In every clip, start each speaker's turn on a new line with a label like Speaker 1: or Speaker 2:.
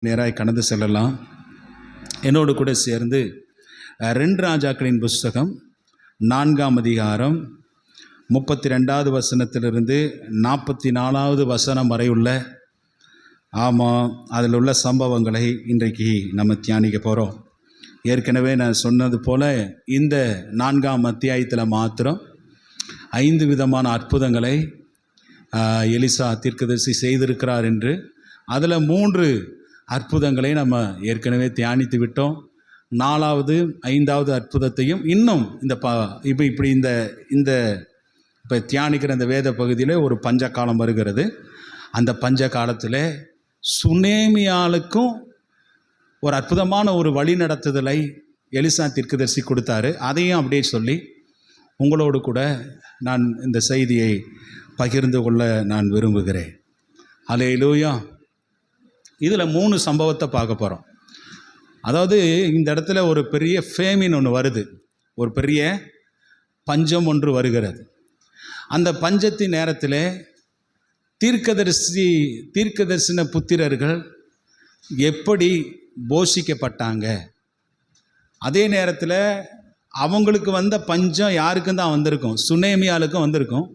Speaker 1: நேராக கடந்து செல்லலாம். என்னோடு கூட சேர்ந்து 2 ராஜாக்களின் புஸ்தகம் 4ஆம் அதிகாரம் 32வது வசனத்திலிருந்து 44வது வசனம் வரை உள்ள அதில் உள்ள சம்பவங்களை இன்றைக்கு நம்ம தியானிக்க போகிறோம். ஏற்கனவே நான் சொன்னது போல் இந்த 4ஆம் அத்தியாயத்தில் மாத்திரம் 5 விதமான அற்புதங்களை எலிசா தீர்க்கதரிசி செய்திருக்கிறார் என்று, அதில் 3 அற்புதங்களை நம்ம ஏற்கனவே தியானித்து விட்டோம். 4வது 5வது அற்புதத்தையும் இன்னும் இப்போ தியானிக்கிற இந்த வேத பகுதியில் ஒரு பஞ்ச காலம் வருகிறது. அந்த பஞ்ச காலத்தில் சுனேமியாளுக்கும் ஒரு அற்புதமான ஒரு வழி நடத்துதலை எலிசா தீர்க்கதரிசி கொடுத்தாரு. அதையும் அப்படியே சொல்லி உங்களோடு கூட நான் இந்த செய்தியை பகிர்ந்து கொள்ள நான் விரும்புகிறேன். அல்லேலூயா. இதில் 3 சம்பவத்தை பார்க்க போகிறோம். அதாவது இந்த இடத்துல ஒரு பெரிய ஃபேமின் ஒன்று வருது, ஒரு பெரிய பஞ்சம் ஒன்று வருகிறது. அந்த பஞ்சத்தின் நேரத்தில் தீர்க்கதரிசன புத்திரர்கள் எப்படி போஷிக்கப்பட்டாங்க, அதே நேரத்தில் அவங்களுக்கு வந்த பஞ்சம் யாருக்கும் தான் வந்திருக்கும், சுனேமியாளுக்கும் வந்திருக்கும்.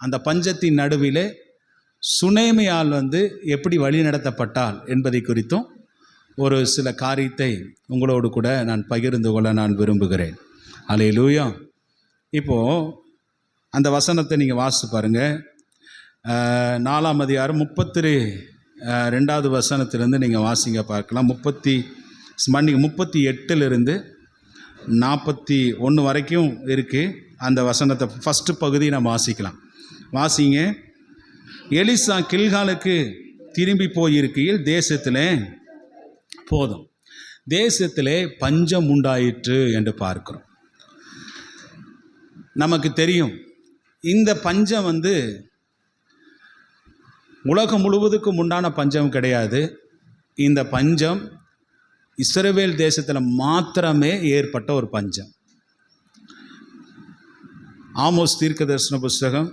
Speaker 1: அந்த பஞ்சத்தின் நடுவில் சுனேமியால் எப்படி வழி நடத்தப்பட்டால் என்பதை குறித்தும் ஒரு சில காரியத்தை உங்களோடு கூட நான் பகிர்ந்து கொள்ள நான் விரும்புகிறேன். அல்லேலூயா. இப்போது அந்த வசனத்தை நீங்கள் வாசித்து பாருங்கள். 4ஆம் அதிகாரம் 32வது வசனத்திலிருந்து நீங்கள் வாசிங்க பார்க்கலாம். 38லிருந்து 41 வரைக்கும் இருக்குது. அந்த வசனத்தை ஃபஸ்ட்டு பகுதி நம்ம வாசிக்கலாம். வாசிங்க. எலிசா கில்காலுக்கு திரும்பி போயிருக்கையில் தேசத்திலே பஞ்சம் உண்டாயிற்று என்று பார்க்கிறோம். நமக்கு தெரியும் இந்த பஞ்சம் உலகம் முழுவதுக்கும் உண்டான பஞ்சம் கிடையாது. இந்த பஞ்சம் இஸ்ரவேல் தேசத்தில் மாத்திரமே ஏற்பட்ட ஒரு பஞ்சம். ஆமோஸ் தீர்க்கதரிசன புஸ்தகம்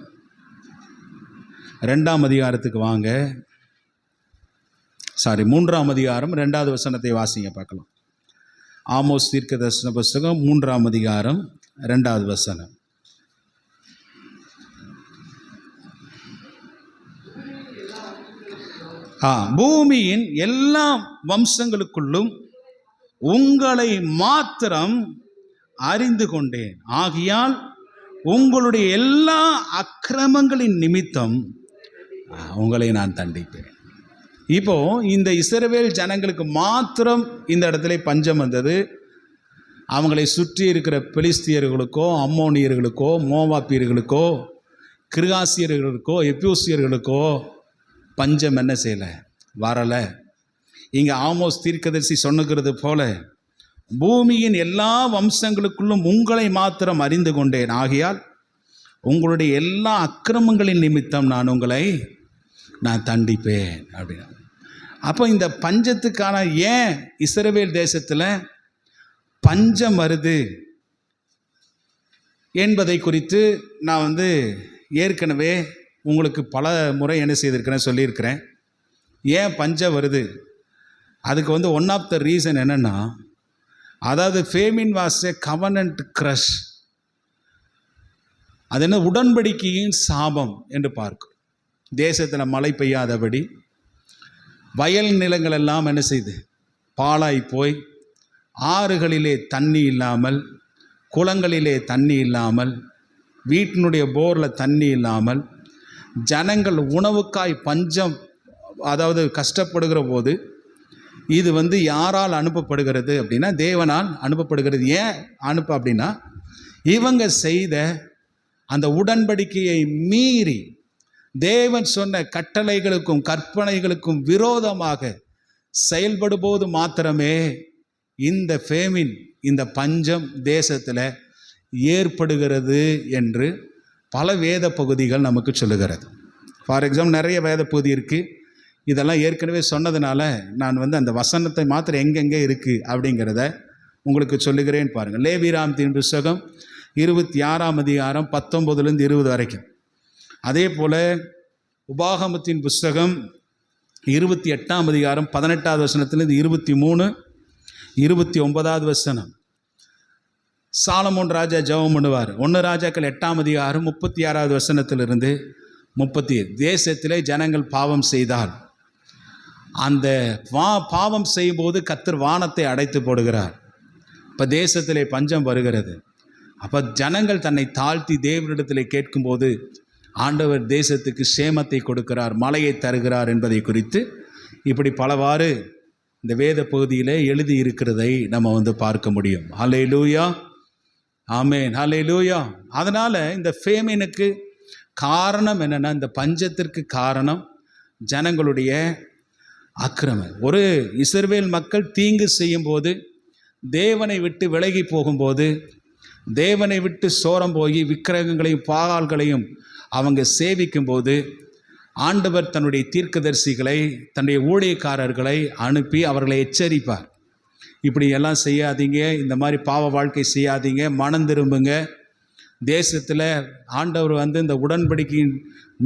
Speaker 1: 2ஆம் அதிகாரத்துக்கு வாங்க. 3ஆம் அதிகாரம் 2வது வசனத்தை வாசிங்க பார்க்கலாம். ஆமோஸ் தீர்க்கதரிசன புஸ்தகம் 3ஆம் அதிகாரம் 2வது வசனம். பூமியின் எல்லா வம்சங்களுக்குள்ளும் உங்களை மாத்திரம் அறிந்து கொண்டேன், ஆகையால் உங்களுடைய எல்லா அக்கிரமங்களின் நிமித்தம் உங்களை நான் தண்டிப்பேன். இப்போ இந்த இஸ்ரவேல் ஜனங்களுக்கு மாத்திரம் இந்த இடத்துல பஞ்சம் வந்தது. அவங்களை சுற்றி இருக்கிற பெலிஸ்தியர்களுக்கோ, அம்மோனியர்களுக்கோ, மோவாப்பியர்களுக்கோ, கிர்காசியர்களுக்கோ, எப்பியூசியர்களுக்கோ பஞ்சம் என்ன செய்யலை, வரலை. இங்கே ஆமோஸ் தீர்க்கதரிசி சொன்னுகிறது போல பூமியின் எல்லா வம்சங்களுக்குள்ளும் உங்களை மாத்திரம் அறிந்து கொண்டேன், ஆகையால் உங்களுடைய எல்லா அக்கிரமங்களின் நிமித்தம் நான் உங்களை தண்டிப்பேன் அப்படின்னு. அப்போ இந்த பஞ்சத்துக்கான ஏன் இஸ்ரவேல் தேசத்தில் பஞ்சம் வருது என்பதை குறித்து நான் ஏற்கனவே உங்களுக்கு பல முறை என்ன செய்திருக்கிறேன், சொல்லியிருக்கிறேன். ஏன் பஞ்சம் வருது, அதுக்கு ஒன் ஆஃப் த ரீசன் என்னென்னா, அதாவது famine was a covenant crush. அது என்ன, உடன்படிக்கையின் சாபம் என்று பார்க்கும். தேசத்தில் மழை பெய்யாதபடி வயல் நிலங்கள் எல்லாம் என்ன செய்து பாழாய் போய், ஆறுகளிலே தண்ணி இல்லாமல், குளங்களிலே தண்ணி இல்லாமல், வீட்டினுடைய போரில் தண்ணி இல்லாமல், ஜனங்கள் உணவுக்காய் பஞ்சம், அதாவது கஷ்டப்படுகிற போது இது யாரால் அனுப்பப்படுகிறது அப்படின்னா, தேவனால் அனுப்பப்படுகிறது. ஏன் அப்படின்னா, இவங்க செய்த அந்த உடன்படிக்கையை மீறி தேவன் சொன்ன கட்டளைகளுக்கும் கற்பனைகளுக்கும் விரோதமாக செயல்படும்போது மாத்திரமே இந்த ஃபேமின், இந்த பஞ்சம் தேசத்தில் ஏற்படுகிறது என்று பல வேத பகுதிகள் நமக்கு சொல்லுகிறது. ஃபார் எக்ஸாம்பிள் நிறைய வேத பகுதி இருக்குது. இதெல்லாம் ஏற்கனவே சொன்னதுனால நான் அந்த வசனத்தை மாத்திரம் எங்கெங்கே இருக்குது அப்படிங்கிறத உங்களுக்கு சொல்லுகிறேன் பாருங்கள். லேவியராகமத்தின் புஸ்தகம் 26ஆம் அதிகாரம் 19லிருந்து 20 வரைக்கும். அதே போல் உபாகமத்தின் புஸ்தகம் 28ஆம் அதிகாரம் 18வது வசனத்திலிருந்து 23, 29வது வசனம். சாலமோன் ராஜா ஜெபம் பண்ணுவார். 1 ராஜாக்கள் 8ஆம் அதிகாரம் 36வது வசனத்திலிருந்து 30. தேசத்திலே ஜனங்கள் பாவம் செய்தால் அந்த பாவம் செய்யும்போது கர்த்தர் வானத்தை அடைத்து போடுகிறார். இப்போ தேசத்திலே பஞ்சம் வருகிறது. அப்போ ஜனங்கள் தன்னை தாழ்த்தி தேவனிடத்திலே கேட்கும்போது ஆண்டவர் தேசத்துக்கு சேமத்தை கொடுக்கிறார், மழையை தருகிறார் என்பதை குறித்து இப்படி பலவாறு இந்த வேத பகுதியிலே எழுதி இருக்கிறதை நம்ம பார்க்க முடியும். ஹல்லேலூயா, ஆமென், ஹல்லேலூயா. அதனால் இந்த ஃபேமினுக்கு காரணம் என்னென்னா, இந்த பஞ்சத்திற்கு காரணம் ஜனங்களுடைய அக்கிரமம். ஒரு இஸ்ரவேல் மக்கள் தீங்கு செய்யும்போது, தேவனை விட்டு விலகி போகும்போது, தேவனை விட்டு சோரம் போய் விக்கிரகங்களையும் பாகால்களையும் அவங்க சேவிக்கும்போது ஆண்டவர் தன்னுடைய தீர்க்கதரிசிகளை, தன்னுடைய ஊழியக்காரர்களை அனுப்பி அவர்களை எச்சரிப்பார். இப்படி எல்லாம் செய்யாதீங்க, இந்த மாதிரி பாவ வாழ்க்கை செய்யாதீங்க, மனம் திரும்புங்க. தேசத்தில் ஆண்டவர் இந்த உடன்படிக்கையின்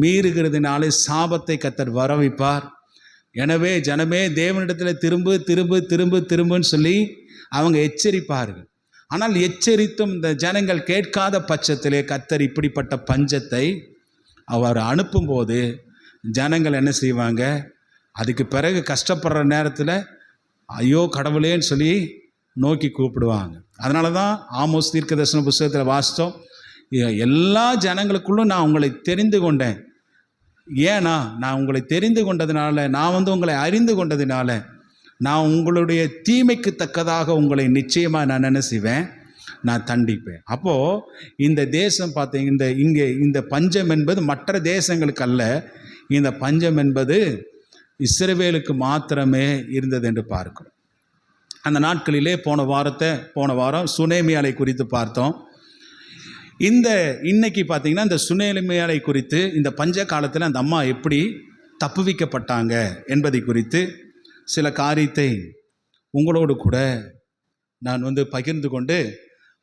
Speaker 1: மீறுகிறதுனாலே சாபத்தை கர்த்தர் வரவைப்பார். எனவே ஜனமே தேவனிடத்தில் திரும்பு திரும்பு திரும்பு திரும்புன்னு சொல்லி அவங்க எச்சரிப்பார்கள். ஆனால் எச்சரித்தும் இந்த ஜனங்கள் கேட்காத பட்சத்திலே கர்த்தர் இப்படிப்பட்ட பஞ்சத்தை அவர் அனுப்பும்போது ஜனங்கள் என்ன செய்வாங்க? அதுக்கு பிறகு கஷ்டப்படுற நேரத்தில் ஐயோ கடவுளேன்னு சொல்லி நோக்கி கூப்பிடுவாங்க. அதனால தான் ஆமோஸ் தீர்க்கதரிசன புஸ்தகத்தில் வாசித்தோம், எல்லா ஜனங்களுக்குள்ளும் நான் உங்களை தெரிந்து கொண்டேன். ஏன்னா நான் உங்களை தெரிந்து கொண்டதுனால, நான் உங்களை அறிந்து கொண்டதுனால, நான் உங்களுடைய தீமைக்கு தக்கதாக உங்களை நிச்சயமாக நான் என்ன செய்வேன்? நான் தண்டிப்பேன். அப்போது இந்த தேசம் பார்த்தீங்க, இந்த பஞ்சம் என்பது மற்ற தேசங்களுக்கு அல்ல, இந்த பஞ்சம் என்பது இஸ்ரவேலுக்கு மாத்திரமே இருந்தது என்று பார்க்கிறோம். அந்த நாட்களிலே போன வாரம் சுனேமியாலை குறித்து பார்த்தோம். இன்னைக்கு பார்த்தீங்கன்னா இந்த சுனேமியாலை குறித்து, இந்த பஞ்ச காலத்தில் அந்த அம்மா எப்படி தப்புவிக்கப்பட்டாங்க என்பதை குறித்து சில காரியத்தை உங்களோடு கூட நான் பகிர்ந்து கொண்டு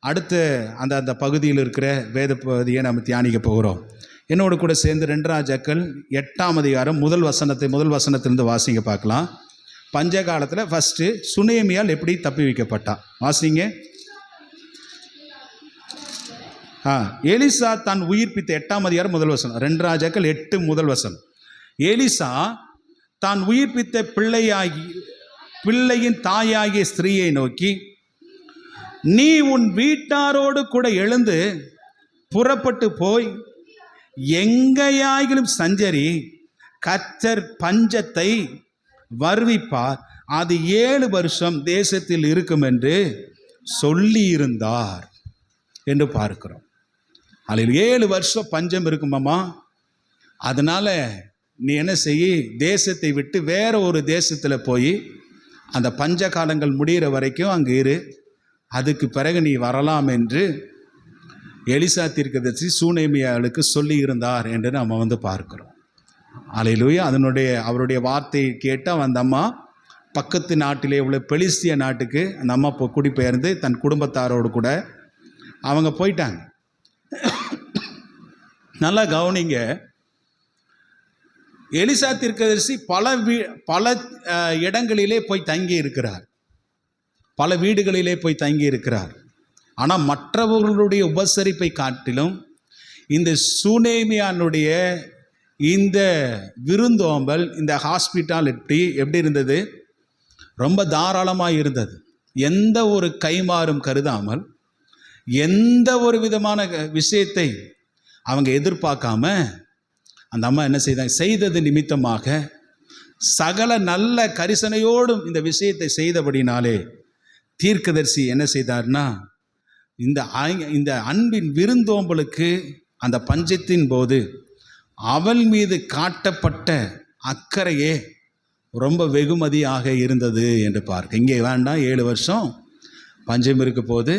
Speaker 1: அடுத்த அந்த பகுதியில் இருக்கிற வேத பகுதியை நம்ம தியானிக்க போகிறோம். என்னோடு கூட சேர்ந்து 2 ராஜாக்கள் 8ஆம் அதிகாரம் முதல் வசனத்திலிருந்து வாசிங்க பார்க்கலாம். பஞ்ச காலத்தில் ஃபஸ்ட்டு சுனேமியால் எப்படி தப்பி வைக்கப்பட்டா வாசிங்க. எலிசா தான் உயிர்ப்பித்த 8ஆம் அதிகாரம் முதல் வசனம். 2 ராஜாக்கள் 8 முதல் வசனம். எலிசா தான் உயிர்ப்பித்த பிள்ளையின் தாயாகிய ஸ்திரீயை நோக்கி, நீ உன் வீட்டாரோடு கூட எழுந்து புறப்பட்டு போய் எங்கேயாயிலும் சஞ்சரி, கர்த்தர் பஞ்சத்தை வருவிப்பார், அது 7 வருஷம் தேசத்தில் இருக்கும் என்று சொல்லியிருந்தார் என்று பார்க்கிறோம். அதில் 7 வருஷம் பஞ்சம் இருக்குமாம்மா. அதனால் நீ என்ன செய்ய, தேசத்தை விட்டு வேற ஒரு தேசத்தில் போய் அந்த பஞ்ச காலங்கள் முடிகிற வரைக்கும் அங்கே இரு, அதுக்கு பிறகு நீ வரலாம் என்று எலிசா தீர்க்கதரிசி சூனேமியாளுக்கு சொல்லி இருந்தார் என்று நம்ம பார்க்கிறோம். அல்லேலூயா. அவருடைய வார்த்தையை கேட்டு அந்த அம்மா பக்கத்து நாட்டிலே உள்ள பெலிஸ்திய நாட்டுக்கு அந்த அம்மா குடிபெயர்ந்து தன் குடும்பத்தாரோடு கூட அவங்க போயிட்டாங்க. நல்லா கவனிங்க, எலிசா தீர்க்கதரிசி பல இடங்களிலே போய் தங்கி இருக்கிறார், பல வீடுகளிலே போய் தங்கி இருக்கிறார். ஆனால் மற்றவர்களுடைய உபசரிப்பை காட்டிலும் இந்த சூனேமியானுடைய இந்த விருந்தோம்பல், இந்த ஹாஸ்பிட்டாலிட்டி எப்படி இருந்தது? ரொம்ப தாராளமாக இருந்தது. எந்த ஒரு கைமாறும் கருதாமல், எந்த ஒரு விதமான விஷயத்தை அவங்க எதிர்பார்க்காம அந்த அம்மா என்ன செய்தது நிமித்தமாக சகல நல்ல கரிசனையோடும் இந்த விஷயத்தை செய்தபடினாலே தீர்க்கதரிசி என்ன செய்தார்னா, இந்த அன்பின் விருந்தோம்பலுக்கு அந்த பஞ்சத்தின் போது அவள் மீது காட்டப்பட்ட அக்கறையே ரொம்ப வெகுமதியாக இருந்தது என்று பார்க்க. இங்கே வேண்டாம், 7 வருஷம் பஞ்சம் இருக்க போது,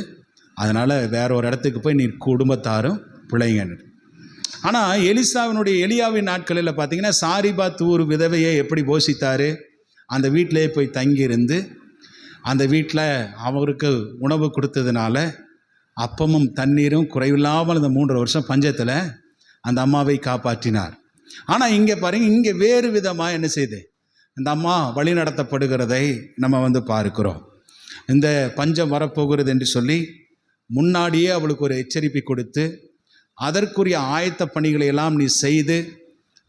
Speaker 1: அதனால் வேற ஒரு இடத்துக்கு போய் நீ குடும்பத்தாரும் பிள்ளைங்க. ஆனால் எலியாவின் நாட்களில் பார்த்தீங்கன்னா, சாரிபாத் ஊர் விதவையை எப்படி போஷித்தார்? அந்த வீட்டிலே போய் தங்கியிருந்து அந்த வீட்டில் அவருக்கு உணவு கொடுத்ததுனால அப்பமும் தண்ணீரும் குறைவில்லாமல் இந்த 3 வருஷம் பஞ்சத்தில் அந்த அம்மாவை காப்பாற்றினார். ஆனால் இங்கே பாருங்கள், இங்கே வேறு விதமாக என்ன செய்யுது? இந்த அம்மா வழி நடத்தப்படுகிறதை நம்ம பார்க்கிறோம். இந்த பஞ்சம் வரப்போகிறது என்று சொல்லி முன்னாடியே அவளுக்கு ஒரு எச்சரிப்பை கொடுத்து, அதற்குரிய ஆயத்த பணிகளை எல்லாம் நீ செய்து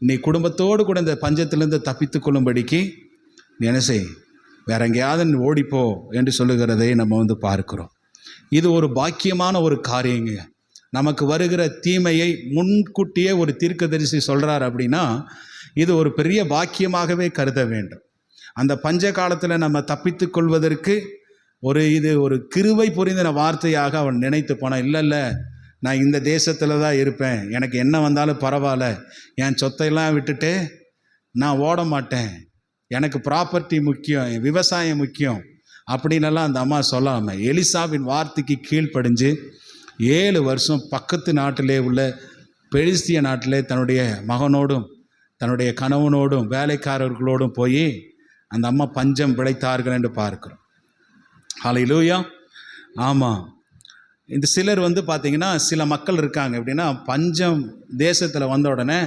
Speaker 1: நீ குடும்பத்தோடு கூட இந்த பஞ்சத்திலிருந்து தப்பித்து கொள்ளும்படிக்கு நீ என்ன செய், வேற எங்கேயாவது நீ ஓடிப்போ என்று சொல்லுகிறதை நம்ம பார்க்கிறோம். இது ஒரு பாக்கியமான ஒரு காரியங்க. நமக்கு வருகிற தீமையை முன்கூட்டியே ஒரு தீர்க்கதரிசி சொல்கிறார் அப்படின்னா இது ஒரு பெரிய பாக்கியமாகவே கருத வேண்டும். அந்த பஞ்ச காலத்தில் நம்ம தப்பித்து கொள்வதற்கு இது ஒரு கிருபை புரிந்தின வார்த்தையாக அவன் நினைத்து போனான். இல்லை, நான் இந்த தேசத்தில் தான் இருப்பேன், எனக்கு என்ன வந்தாலும் பரவாயில்ல, என் சொத்தையெல்லாம் விட்டுட்டு நான் ஓட மாட்டேன், எனக்கு ப்ராப்பர்ட்டி முக்கியம், விவசாயம் முக்கியம் அப்படின்னெல்லாம் அந்த அம்மா சொல்லாமல் எலிசாவின் வார்த்தைக்கு கீழ்ப்படிஞ்சு 7 வருஷம் பக்கத்து நாட்டிலே உள்ள பெலிஸ்திய நாட்டிலே தன்னுடைய மகனோடும் தன்னுடைய கணவனோடும் வேலைக்காரர்களோடும் போய் அந்த அம்மா பஞ்சம் விளைத்தார்கள் என்று பார்க்கிறோம். ஹல்லேலூயா. ஆமாம், இந்த சிலர் பார்த்திங்கன்னா சில மக்கள் இருக்காங்க எப்படின்னா, பஞ்சம் தேசத்தில் வந்த உடனே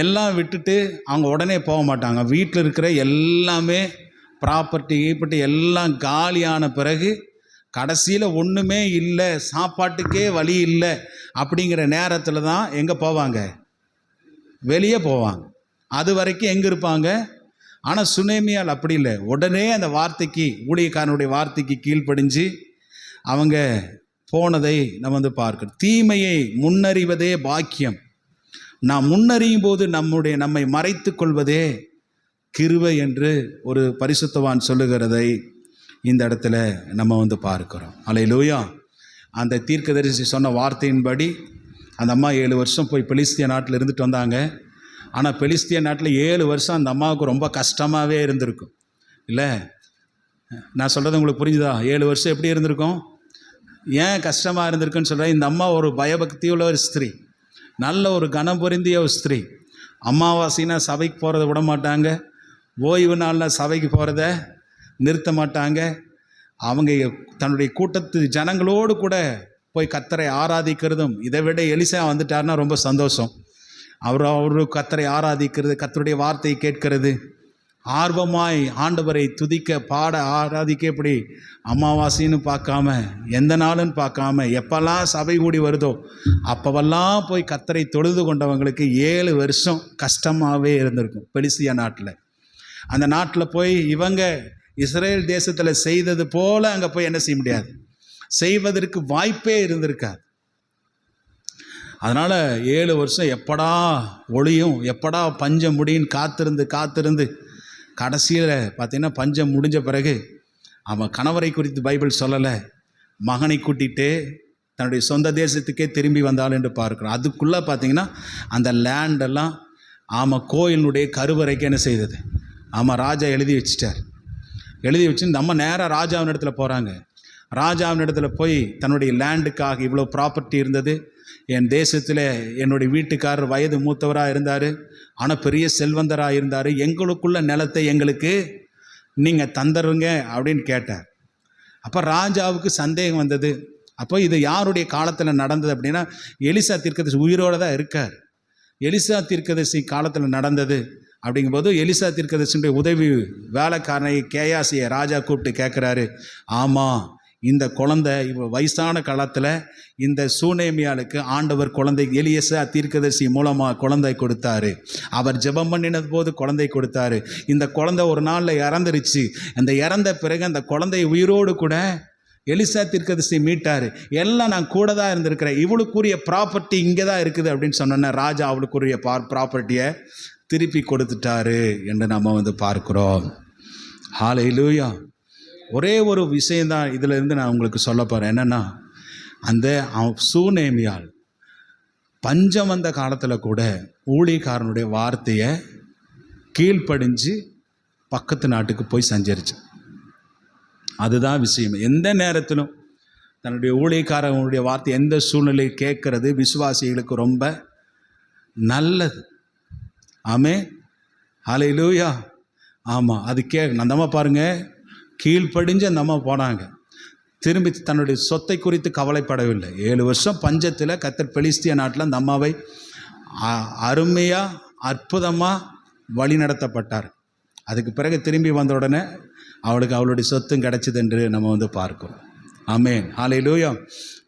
Speaker 1: எல்லாம் விட்டுட்டு அவங்க உடனே போக மாட்டாங்க. வீட்டில் இருக்கிற எல்லாமே ப்ராப்பர்ட்டி எல்லாம் காலியான பிறகு கடைசியில் ஒன்றுமே இல்லை, சாப்பாட்டுக்கே வழி இல்லை அப்படிங்கிற நேரத்தில் தான் எங்கே போவாங்க, வெளியே போவாங்க. அது வரைக்கும் எங்கே இருப்பாங்க. ஆனால் சுனேமியால் அப்படி இல்லை. உடனே அந்த வார்த்தைக்கு, ஊழியக்காரனுடைய வார்த்தைக்கு கீழ்ப்படிஞ்சு அவங்க போனதை நம்ம பார்க்கிறோம். தீமையை முன்னறிவதே பாக்கியம். நாம் முன்னறியும் போது நம்மை மறைத்து கொள்வதே கிருபை என்று ஒரு பரிசுத்தவான் சொல்லுகிறதை இந்த இடத்துல நம்ம பார்க்கிறோம். அல்லேலூயா. அந்த தீர்க்கதரிசி சொன்ன வார்த்தையின்படி அந்த அம்மா 7 வருஷம் போய் பெலிஸ்திய நாட்டில் இருந்துட்டு வந்தாங்க. ஆனால் பெலிஸ்திய நாட்டில் 7 வருஷம் அந்த அம்மாவுக்கு ரொம்ப கஷ்டமாகவே இருந்திருக்கும். இல்லை, நான் சொல்கிறது உங்களுக்கு புரிஞ்சுதா? 7 வருஷம் எப்படி இருந்திருக்கும், ஏன் கஷ்டமாக இருந்திருக்குன்னு சொல்கிறேன். இந்த அம்மா ஒரு பயபக்தியுள்ள ஒரு ஸ்திரீ, நல்ல ஒரு கனம் பொருந்திய ஒரு ஸ்திரீ. அமாவாசைனா சபைக்கு போகிறத விட மாட்டாங்க, ஓய்வு நாளில் சபைக்கு போகிறத நிறுத்த மாட்டாங்க. அவங்க தன்னுடைய கூட்டத்து ஜனங்களோடு கூட போய் கர்த்தரை ஆராதிக்கிறதும், இதை விட எலிசா வந்துட்டார்னா ரொம்ப சந்தோஷம். அவரு கர்த்தரை ஆராதிக்கிறது, கர்த்தருடைய வார்த்தையை கேட்கிறது, ஆர்வமாய் ஆண்டவரை துதிக்க பாட ஆராதிக்க, இப்படி அமாவாசைன்னு பார்க்காம எந்த நாளுன்னு பார்க்காம எப்பெல்லாம் சபை கூடி வருதோ அப்போவெல்லாம் போய் கர்த்தரை தொழுது கொண்டவங்களுக்கு 7 வருஷம் கஷ்டமாகவே இருந்திருக்கும். பெலிஸ்திய நாட்டில், அந்த நாட்டில் போய் இவங்க இஸ்ரேல் தேசத்தில் செய்தது போல் அங்கே போய் என்ன செய்ய முடியாது, செய்வதற்கு வாய்ப்பே இருந்திருக்காது. அதனால் 7 வருஷம் எப்படா ஒளியும், எப்படா பஞ்சம் முடியும் காத்திருந்து கடைசியில் பார்த்திங்கன்னா பஞ்சம் முடிஞ்ச பிறகு அவன் கணவரை குறித்து பைபிள் சொல்லலை, மகனை கூட்டிகிட்டு தன்னுடைய சொந்த தேசத்துக்கே திரும்பி வந்தாள் என்று பார்க்குறோம். அதுக்குள்ளே பார்த்திங்கன்னா அந்த லேண்டெல்லாம் கோயிலுடைய கருவறைக்கு என்ன செய்தது, ராஜா எழுதி வச்சிட்டார். எழுதி வச்சு இந்த அம்மா நேராக ராஜாவின் இடத்துல போகிறாங்க. ராஜாவின் இடத்துல போய் தன்னுடைய லேண்டுக்காக இவ்வளோ ப்ராப்பர்ட்டி இருந்தது, என் தேசத்தில் என்னுடைய வீட்டுக்காரர் வயது மூத்தவராக இருந்தார், ஆனால் பெரிய செல்வந்தராக இருந்தார், எங்களுக்குள்ள நிலத்தை எங்களுக்கு நீங்கள் தந்துருங்க அப்படின்னு கேட்டார். அப்போ ராஜாவுக்கு சந்தேகம் வந்தது. அப்போ இது யாருடைய காலத்தில் நடந்தது அப்படின்னா, எலிசா தீர்க்கதரிசி உயிரோடு தான் இருக்கார். எலிசா தீர்க்கதரிசி காலத்தில் நடந்தது. அப்படிங்கும்போது எலிசா தீர்க்கதரிசியுடைய உதவி வேலைக்காரனை கேயாசியை ராஜா கூப்பிட்டு கேட்குறாரு, ஆமாம், இந்த குழந்தை வயசான காலத்தில் இந்த சூனேமியாளுக்கு ஆண்டவர் குழந்தை எலிசா தீர்க்கதரிசி மூலமாக குழந்தை கொடுத்தாரு, அவர் ஜெபம் பண்ணினது போது குழந்தை கொடுத்தாரு. இந்த குழந்தை ஒரு நாளில் இறந்துருச்சு. அந்த இறந்த பிறகு அந்த குழந்தை உயிரோடு கூட எலிசா தீர்க்கதரிசி மீட்டார். எல்லாம் நான் கூட தான் இருந்திருக்கிறேன், இவளுக்குரிய ப்ராப்பர்ட்டி இங்கே தான் இருக்குது அப்படின்னு சொன்னோன்னே ராஜா அவளுக்குரிய ப்ராப்பர்ட்டியை திருப்பி கொடுத்துட்டாரு என்று நம்ம பார்க்குறோம். ஹல்லேலூயா. ஒரே ஒரு விஷயந்தான் இதிலிருந்து நான் உங்களுக்கு சொல்ல போகிறேன். என்னென்னா, அந்த சூனேமியால் பஞ்சம் வந்த காலத்தில் கூட ஊழியக்காரனுடைய வார்த்தையை கீழ்ப்படிஞ்சு பக்கத்து நாட்டுக்கு போய் சஞ்சரிச்சு. அதுதான் விஷயம். எந்த நேரத்திலும் தன்னுடைய ஊழியக்காரனுடைய வார்த்தை எந்த சூழ்நிலையை கேட்கறது விசுவாசிகளுக்கு ரொம்ப நல்லது. ஆமென். ஹல்லேலூயா. ஆமாம், அது அந்த அம்மா பாருங்கள், கீழ்ப்படிஞ்சு அந்த அம்மா போனாங்க. திரும்பி தன்னுடைய சொத்தை குறித்து கவலைப்படவில்லை. 7 வருஷம் பஞ்சத்தில் கர்த்தர் பெலிஸ்திய நாட்டில் அந்த அம்மாவை அருமையாக அற்புதமாக வழி நடத்தப்பட்டார். அதுக்கு பிறகு திரும்பி வந்த உடனே அவளுக்கு அவளுடைய சொத்தும் கிடைச்சது என்று நம்ம பார்க்கிறோம். ஆமென், ஹல்லேலூயா.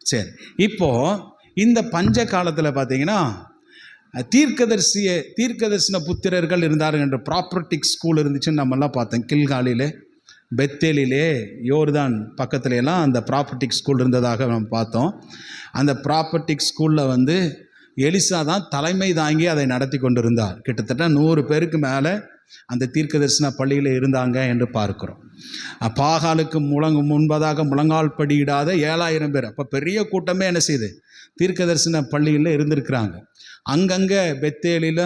Speaker 1: சரி, இப்போது இந்த பஞ்ச காலத்தில் பார்த்தீங்கன்னா தீர்க்கதரிசன புத்திரர்கள் இருந்தார்கள் என்ற ப்ராப்பர்ட்டிக் ஸ்கூல் இருந்துச்சுன்னு நம்மெல்லாம் பார்த்தோம். கில்காலிலே, பெத்தேலிலே, யோர்தான் பக்கத்துல எல்லாம் அந்த ப்ராப்பர்ட்டிக் ஸ்கூல் இருந்ததாக நம்ம பார்த்தோம். அந்த ப்ராப்பர்ட்டிக் ஸ்கூலில் எலிசா தான் தலைமை தாங்கி அதை நடத்தி கொண்டிருந்தார். கிட்டத்தட்ட 100 பேருக்கு மேலே அந்த தீர்க்கதரிசன பள்ளியில் இருந்தாங்க என்று பார்க்கிறோம். பாகாலுக்கு முன்பதாக முழங்கால் படியிடாத 7000 பேர். அப்போ பெரிய கூட்டமே என்ன செய்யுது, தீர்க்கதரிசன பள்ளியில் இருந்திருக்கிறாங்க. அங்கங்கே பெத்தேலில்,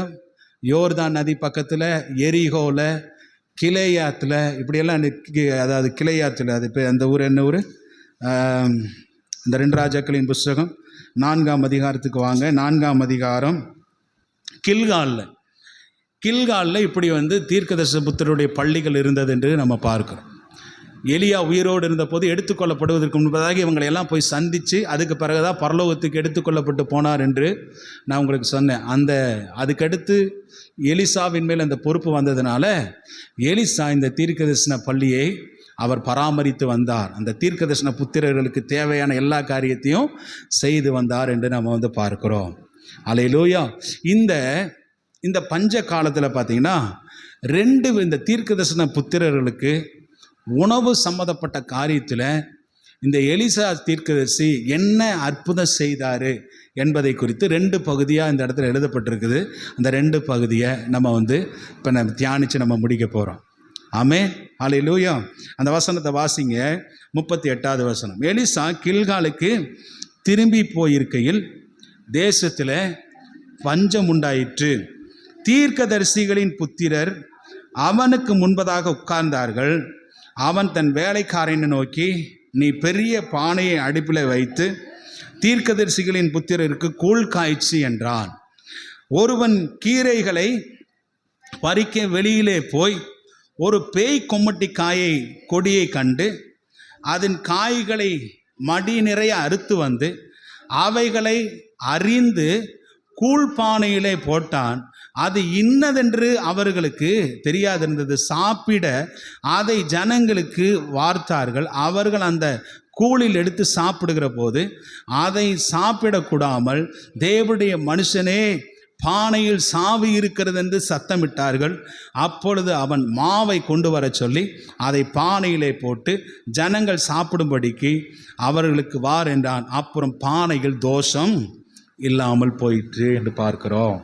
Speaker 1: யோர்தான் நதி பக்கத்தில், எரிகோவில், கிளையாத்தில், இப்படியெல்லாம் அதாவது கிளையாத்தில், அது இப்போ அந்த ஊர் என்ன ஊர், இந்த 2 ராஜாக்களின் புஸ்தகம் 4ஆம் அதிகாரத்துக்கு வாங்க. 4ஆம் அதிகாரம் கில்காலில் இப்படி தீர்க்கதரிசன புத்திரருடைய பள்ளிகள் இருந்தது என்று நம்ம பார்க்கிறோம். எலியா உயிரோடு இருந்தபோது எடுத்துக்கொள்ளப்படுவதற்கு முன்பதாக இவங்களை எல்லாம் போய் சந்தித்து அதுக்கு பிறகுதான் பரலோகத்துக்கு எடுத்துக்கொள்ளப்பட்டு போனார் என்று நான் உங்களுக்கு சொன்னேன். அதுக்கடுத்து எலிசாவின் மேல் அந்த பொறுப்பு வந்ததுனால எலிசா இந்த தீர்க்கதரிசன பள்ளியை அவர் பராமரித்து வந்தார். அந்த தீர்க்கதரிசன புத்திரர்களுக்கு தேவையான எல்லா காரியத்தையும் செய்து வந்தார் என்று நம்ம பார்க்கிறோம். அல்லேலூயா. இந்த பஞ்ச காலத்தில் பார்த்தீங்கன்னா 2 இந்த தீர்க்கதரிசன புத்திரர்களுக்கு உணவு சம்மந்தப்பட்ட காரியத்தில் இந்த எலிசா தீர்க்கதரிசி என்ன அற்புதம் செய்தார் என்பதை குறித்து 2 பகுதியாக இந்த இடத்துல எழுதப்பட்டிருக்குது. அந்த 2 பகுதியை நம்ம இப்போ நம்ம தியானித்து நம்ம முடிக்க போகிறோம். ஆமென், ஹல்லேலூயா. அந்த வசனத்தை வாசிங்க. 38வது வசனம். எலிசா கில்காலுக்கு திரும்பி போயிருக்கையில் தேசத்தில் பஞ்சம் உண்டாயிற்று. தீர்க்கதரிசிகளின் புத்திரர் அவனுக்கு முன்பதாக உட்கார்ந்தார்கள். அவன் தன் வேலைக்காரனை நோக்கி, நீ பெரிய பானையை அடுப்பில் வைத்து தீர்க்கதரிசிகளின் புத்திரருக்கு கூழ் காய்ச்சி என்றான். ஒருவன் கீரைகளை பறிக்க வெளியிலே போய் ஒரு பேய் கொம்மட்டி கொடியை கண்டு அதன் காய்களை மடி நிறைய அறுத்து அவைகளை அறிந்து கூழ்பானையிலே போட்டான். அது இன்னதென்று அவர்களுக்கு தெரியாதிருந்தது. சாப்பிட அதை ஜனங்களுக்கு வார்த்தார்கள். அவர்கள் அந்த கூழில் எடுத்து சாப்பிடுகிற போது அதை சாப்பிடக்கூடாமல், தேவனுடைய மனுஷனே, பானையில் சாவி இருக்கிறது என்று சத்தமிட்டார்கள். அப்பொழுது அவன் மாவை கொண்டு வர சொல்லி அதை பானையிலே போட்டு ஜனங்கள் சாப்பிடும்படிக்கு அவர்களுக்கு வார் என்றான். அப்புறம் பானைகள் தோஷம் இல்லாமல் போயிற்று என்று பார்க்கிறோம்.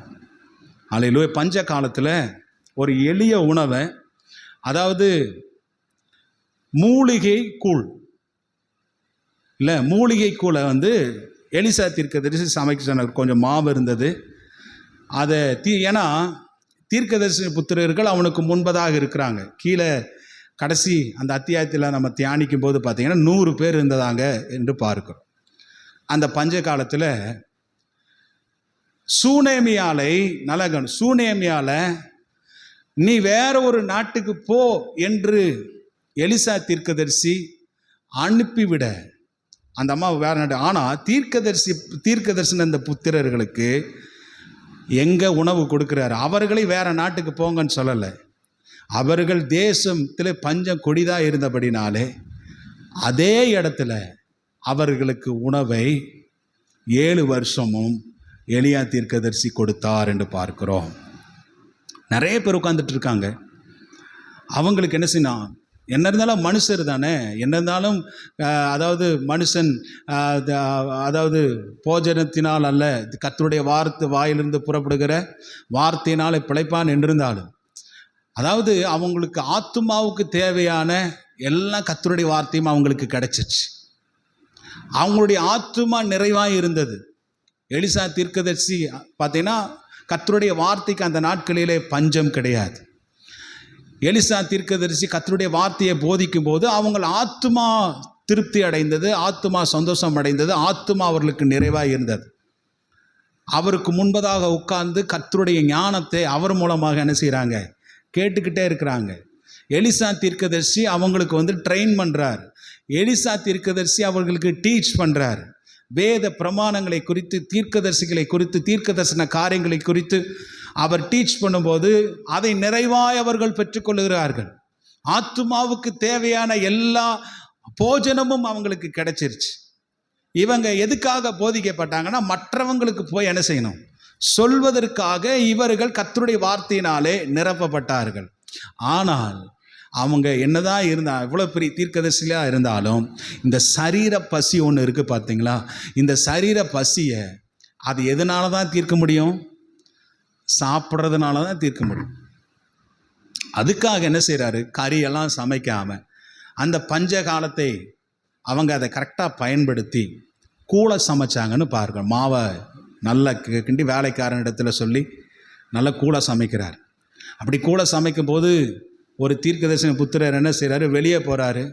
Speaker 1: அல்லேலூயா. பஞ்ச காலத்தில் ஒரு எளிய உணவை, அதாவது மூலிகை கூழ் இல்லை, மூலிகை கூழை எலிசா தீர்க்கதரிசி சமைக்க சொன்னார். கொஞ்சம் மாவு இருந்தது. அதை ஏன்னா தீர்க்கதரிசி புத்திரர்கள் அவனுக்கு முன்பதாக இருக்கிறாங்க. கீழே கடைசி அந்த அத்தியாயத்தில் நம்ம தியானிக்கும் போது பார்த்தீங்கன்னா 100 பேர் இருந்ததாங்க என்று பார்க்கிறோம். அந்த பஞ்ச காலத்தில் சூனேமியால நீ வேற ஒரு நாட்டுக்கு போ என்று எலிசா தீர்க்கதரிசி அனுப்பிவிட அந்த அம்மா வேற நாட்டு. ஆனால் தீர்க்கதரிசன அந்த புத்திரர்களுக்கு எங்கே உணவு கொடுக்குறாரு? அவர்களை வேற நாட்டுக்கு போங்கன்னு சொல்லலை. அவர்கள் தேசத்தில் பஞ்சம் கொடிதாக இருந்தபடினாலே அதே இடத்துல அவர்களுக்கு உணவை 7 வருஷமும் எலியா தீர்க்கதரிசி கொடுத்தார் என்று பார்க்கிறோம். நிறைய பேர் உட்கார்ந்துட்டு இருக்காங்க. அவங்களுக்கு என்ன செய்யணும்? என்ன இருந்தாலும் மனுஷர் தானே, என்ன இருந்தாலும் அதாவது மனுஷன் அதாவது போஜனத்தினால் அல்ல, கர்த்தருடைய வாயிலிருந்து புறப்படுகிற வார்த்தையினால் பிழைப்பான் என்றிருந்தாலும், அதாவது அவங்களுக்கு ஆத்துமாவுக்கு தேவையான எல்லா கர்த்தருடைய வார்த்தையும் அவங்களுக்கு கிடைச்சிச்சு. அவங்களுடைய ஆத்துமா நிறைவாக இருந்தது. எலிசா தீர்க்கதரிசி பார்த்தீங்கன்னா கர்த்தருடைய வார்த்தைக்கு அந்த நாட்களிலே பஞ்சம் கிடையாது. எலிசா தீர்க்கதரிசி கர்த்தருடைய வார்த்தையை போதிக்கும் போது அவங்க ஆத்துமா திருப்தி அடைந்தது, ஆத்துமா சந்தோஷம் அடைந்தது, ஆத்துமா அவர்களுக்கு நிறைவாக இருந்தது. அவருக்கு முன்பதாக உட்கார்ந்து கர்த்தருடைய ஞானத்தை அவர் மூலமாக என்ன செய்கிறாங்க? கேட்டுக்கிட்டே இருக்கிறாங்க. எலிசா தீர்க்கதரிசி அவங்களுக்கு ட்ரெயின் பண்ணுறார். எலிசா தீர்க்கதரிசி அவர்களுக்கு டீச் பண்ணுறார். வேத பிரமாணங்களை குறித்து, தீர்க்கதரிசிகளை குறித்து, தீர்க்கதரிசன காரியங்களை குறித்து அவர் டீச் பண்ணும்போது அதை நிறைவாய் அவர்கள் பெற்றுக்கொள்கிறார்கள். ஆத்துமாவுக்கு தேவையான எல்லா போஜனமும் அவங்களுக்கு கிடைச்சிருச்சு. இவங்க எதுக்காக போதிக்கப்பட்டாங்கன்னா, மற்றவங்களுக்கு போய் என்ன செய்யணும், சொல்வதற்காக இவர்கள் கர்த்தருடைய வார்த்தையினாலே நிரப்பப்பட்டார்கள். ஆனால் அவங்க என்னதான் இருந்தா, இவ்வளோ பெரிய தீர்க்கதரிசியாக இருந்தாலும் இந்த சரீர பசி ஒன்று இருக்குது பார்த்தீங்களா, இந்த சரீர பசியை அது எதனால தான் தீர்க்க முடியும்? சாப்பிட்றதுனால தான் தீர்க்க முடியும். அதுக்காக என்ன செய்கிறாரு, கறியெல்லாம் சமைக்காமல் அந்த பஞ்ச காலத்தை அவங்க அதை கரெக்டாக பயன்படுத்தி கூழ சமைச்சாங்கன்னு பாருங்க. மாவை நல்லா கிண்டி வேலைக்காரன் இடத்துல சொல்லி நல்லா கூழ சமைக்கிறார். அப்படி கூழ சமைக்கும் போது ஒரு தீர்க்கதரிசன புத்திரர் என்ன செய்கிறாரு, வெளியே போகிறாரு.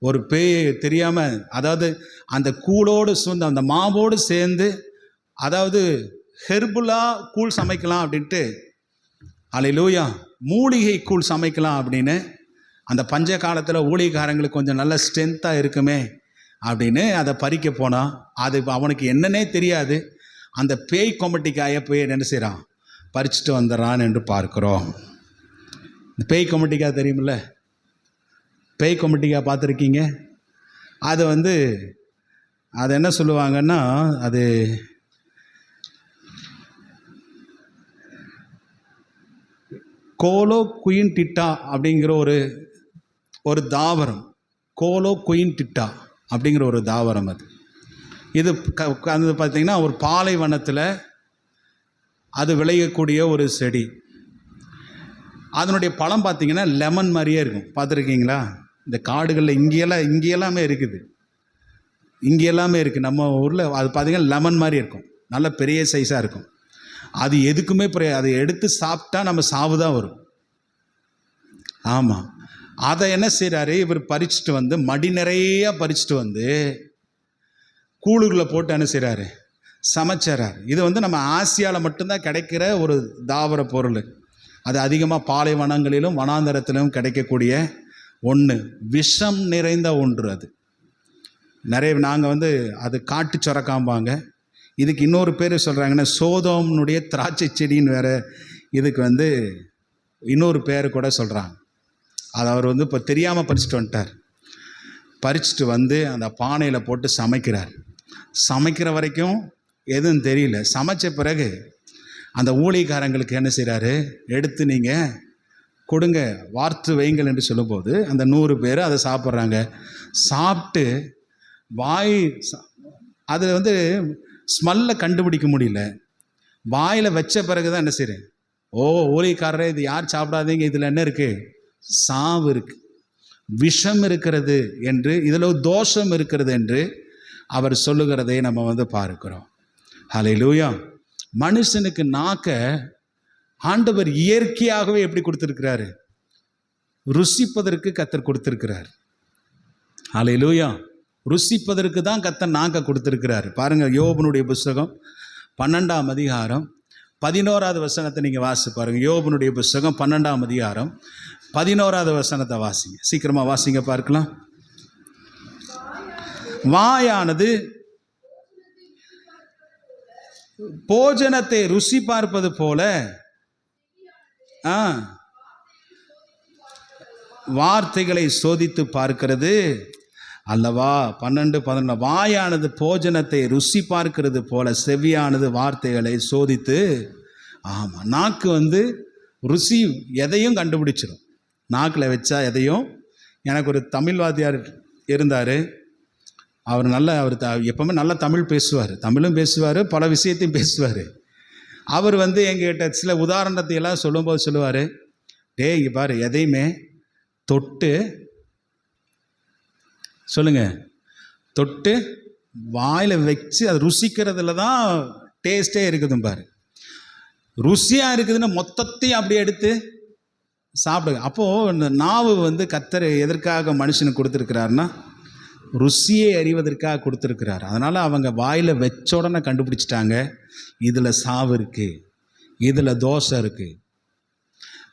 Speaker 1: ஒரு பேய் தெரியாமல், அதாவது அந்த கூழோடு சேர்ந்து அந்த மாவோடு சேர்ந்து, அதாவது ஹெர்புலாக கூழ் சமைக்கலாம் அப்படின்ட்டு, அல்லேலூயா, மூலிகை கூழ் சமைக்கலாம் அப்படின்னு அந்த பஞ்ச காலத்தில் ஊழியக்காரங்களுக்கு கொஞ்சம் நல்ல ஸ்ட்ரென்த்தாக இருக்குமே அப்படின்னு அதை பறிக்க போனான். அது அவனுக்கு என்னன்னே தெரியாது. அந்த பேய் கொமட்டிக்காயை போய் என்ன செய்கிறான், பறிச்சுட்டு வந்துடுறான் என்று பார்க்குறோம். இந்த பேய் கொமட்டிக்காய் தெரியுமில்ல, பேய் கொமட்டிக்காய் பார்த்துருக்கீங்க? அது அது என்ன சொல்லுவாங்கன்னா, அது கோலோ குயின் டிட்டா அப்படிங்கிற ஒரு தாவரம். கோலோ குயின் டிட்டா அப்படிங்கிற ஒரு தாவரம். இது அது பார்த்திங்கன்னா ஒரு பாலைவனத்தில் அது விளையக்கூடிய ஒரு செடி. அதனுடைய பழம் பார்த்திங்கன்னா லெமன் மாதிரியே இருக்கும். பார்த்துருக்கீங்களா? இந்த காடுகளில் இங்கேயெல்லாமே இருக்குது. நம்ம ஊரில் அது பார்த்திங்கன்னா லெமன் மாதிரி இருக்கும், நல்ல பெரிய சைஸாக இருக்கும். அது எதுக்குமே அதை எடுத்து சாப்பிட்டா நம்ம சாவு தான் வரும். ஆமாம். அதை என்ன செய்கிறாரு, இவர் பறிச்சுட்டு வந்து மடி நிறைய பறிச்சுட்டு வந்து கூழுகளை போட்டு என்ன செய்கிறாரு, சமைச்சார். இது நம்ம ஆசியாவில் மட்டும்தான் கிடைக்கிற ஒரு தாவர பொருள். அது அதிகமாக பாலைவனங்களிலும் வனாந்தரத்திலும் கிடைக்கக்கூடிய ஒன்று, விஷம் நிறைந்த ஒன்று. அது நிறைய நாங்கள் அது காட்டு சொரக்காம்பாங்க. இதுக்கு இன்னொரு பேர் சொல்கிறாங்கன்னா சோதோம்னுடைய திராட்சை செடின்னு வேறு இதுக்கு இன்னொரு பேர் கூட சொல்கிறாங்க. அது அவர் இப்போ தெரியாமல் பறிச்சுட்டு வந்துட்டார். பறிச்சுட்டு வந்து அந்த பானையில் போட்டு சமைக்கிறார். சமைக்கிற வரைக்கும் எதுவும் தெரியல. சமைச்ச பிறகு அந்த ஊழியக்காரங்களுக்கு என்ன செய்கிறாரு, எடுத்து நீங்கள் கொடுங்க, வார்த்து வைங்கள் என்று சொல்லும்போது அந்த 100 பேர் அதை சாப்பிட்றாங்க. சாப்பிட்டு வாய் அது ஸ்மெல்லை கண்டுபிடிக்க முடியல. வாயில் வச்ச பிறகு தான் என்ன செய்கிறேன், ஊழியக்காரரே இது யார் சாப்பிடாதீங்க, இதில் என்ன இருக்குது, சாவு இருக்குது, விஷம் இருக்கிறது என்று, இதில் தோஷம் இருக்கிறது என்று அவர் சொல்லுகிறதை நம்ம பார்க்கிறோம். ஹல்லேலூயா. மனுஷனுக்கு நாக்க ஆண்டவர் இயற்கையாகவே எப்படி கொடுத்துருக்கிறாரு, ருசிப்பதற்கு கர்த்தர் கொடுத்துருக்கிறார். ஹல்லேலூயா. ருசிப்பதற்கு தான் கர்த்தர் நாக்க கொடுத்துருக்கிறாரு. பாருங்கள், யோபனுடைய புஸ்தகம் 12ஆம் அதிகாரம் 11வது வசனத்தை நீங்கள் வாசி பாருங்கள். யோபனுடைய புஸ்தகம் 12ஆம் அதிகாரம் 11வது வசனத்தை வாசிங்க, சீக்கிரமாக வாசிங்க பார்க்கலாம். வாயானது போஜனத்தை ருசி பார்ப்பது போல வார்த்தைகளை சோதித்து பார்க்கிறது அல்லவா. 12:11 வாயானது போஜனத்தை ருசி பார்க்கிறது போல செவியானது வார்த்தைகளை சோதித்து. ஆமாம், நாக்கு ருசி எதையும் கண்டுபிடிச்சிடும். நாக்கில் வச்சா எதையும். எனக்கு ஒரு தமிழ் வாத்தியார் இருந்தார். அவர் எப்பவுமே நல்லா தமிழ் பேசுவார், தமிழும் பேசுவார், பல விஷயத்தையும் பேசுவார். அவர் எங்ககிட்ட சில உதாரணத்தை எல்லாம் சொல்லும்போது சொல்லுவார், இங்கே பாரு, எதையுமே தொட்டு வாயில் வச்சு அது ருசிக்கிறதுல தான் டேஸ்ட்டே இருக்குதும் பாரு. ருசியாக இருக்குதுன்னு மொத்தத்தையும் அப்படியே எடுத்து சாப்பிடுங்க. அப்போது இந்த நாவு கர்த்தர் எதற்காக மனுஷனுக்கு கொடுத்துருக்கிறாருன்னா, ருசியை அறிவதற்காக கொடுத்துருக்கிறார். அதனால் அவங்க வாயில் வச்ச உடனே கண்டுபிடிச்சிட்டாங்க, இதில் சாவு இருக்குது, இதில் தோஷம் இருக்குது.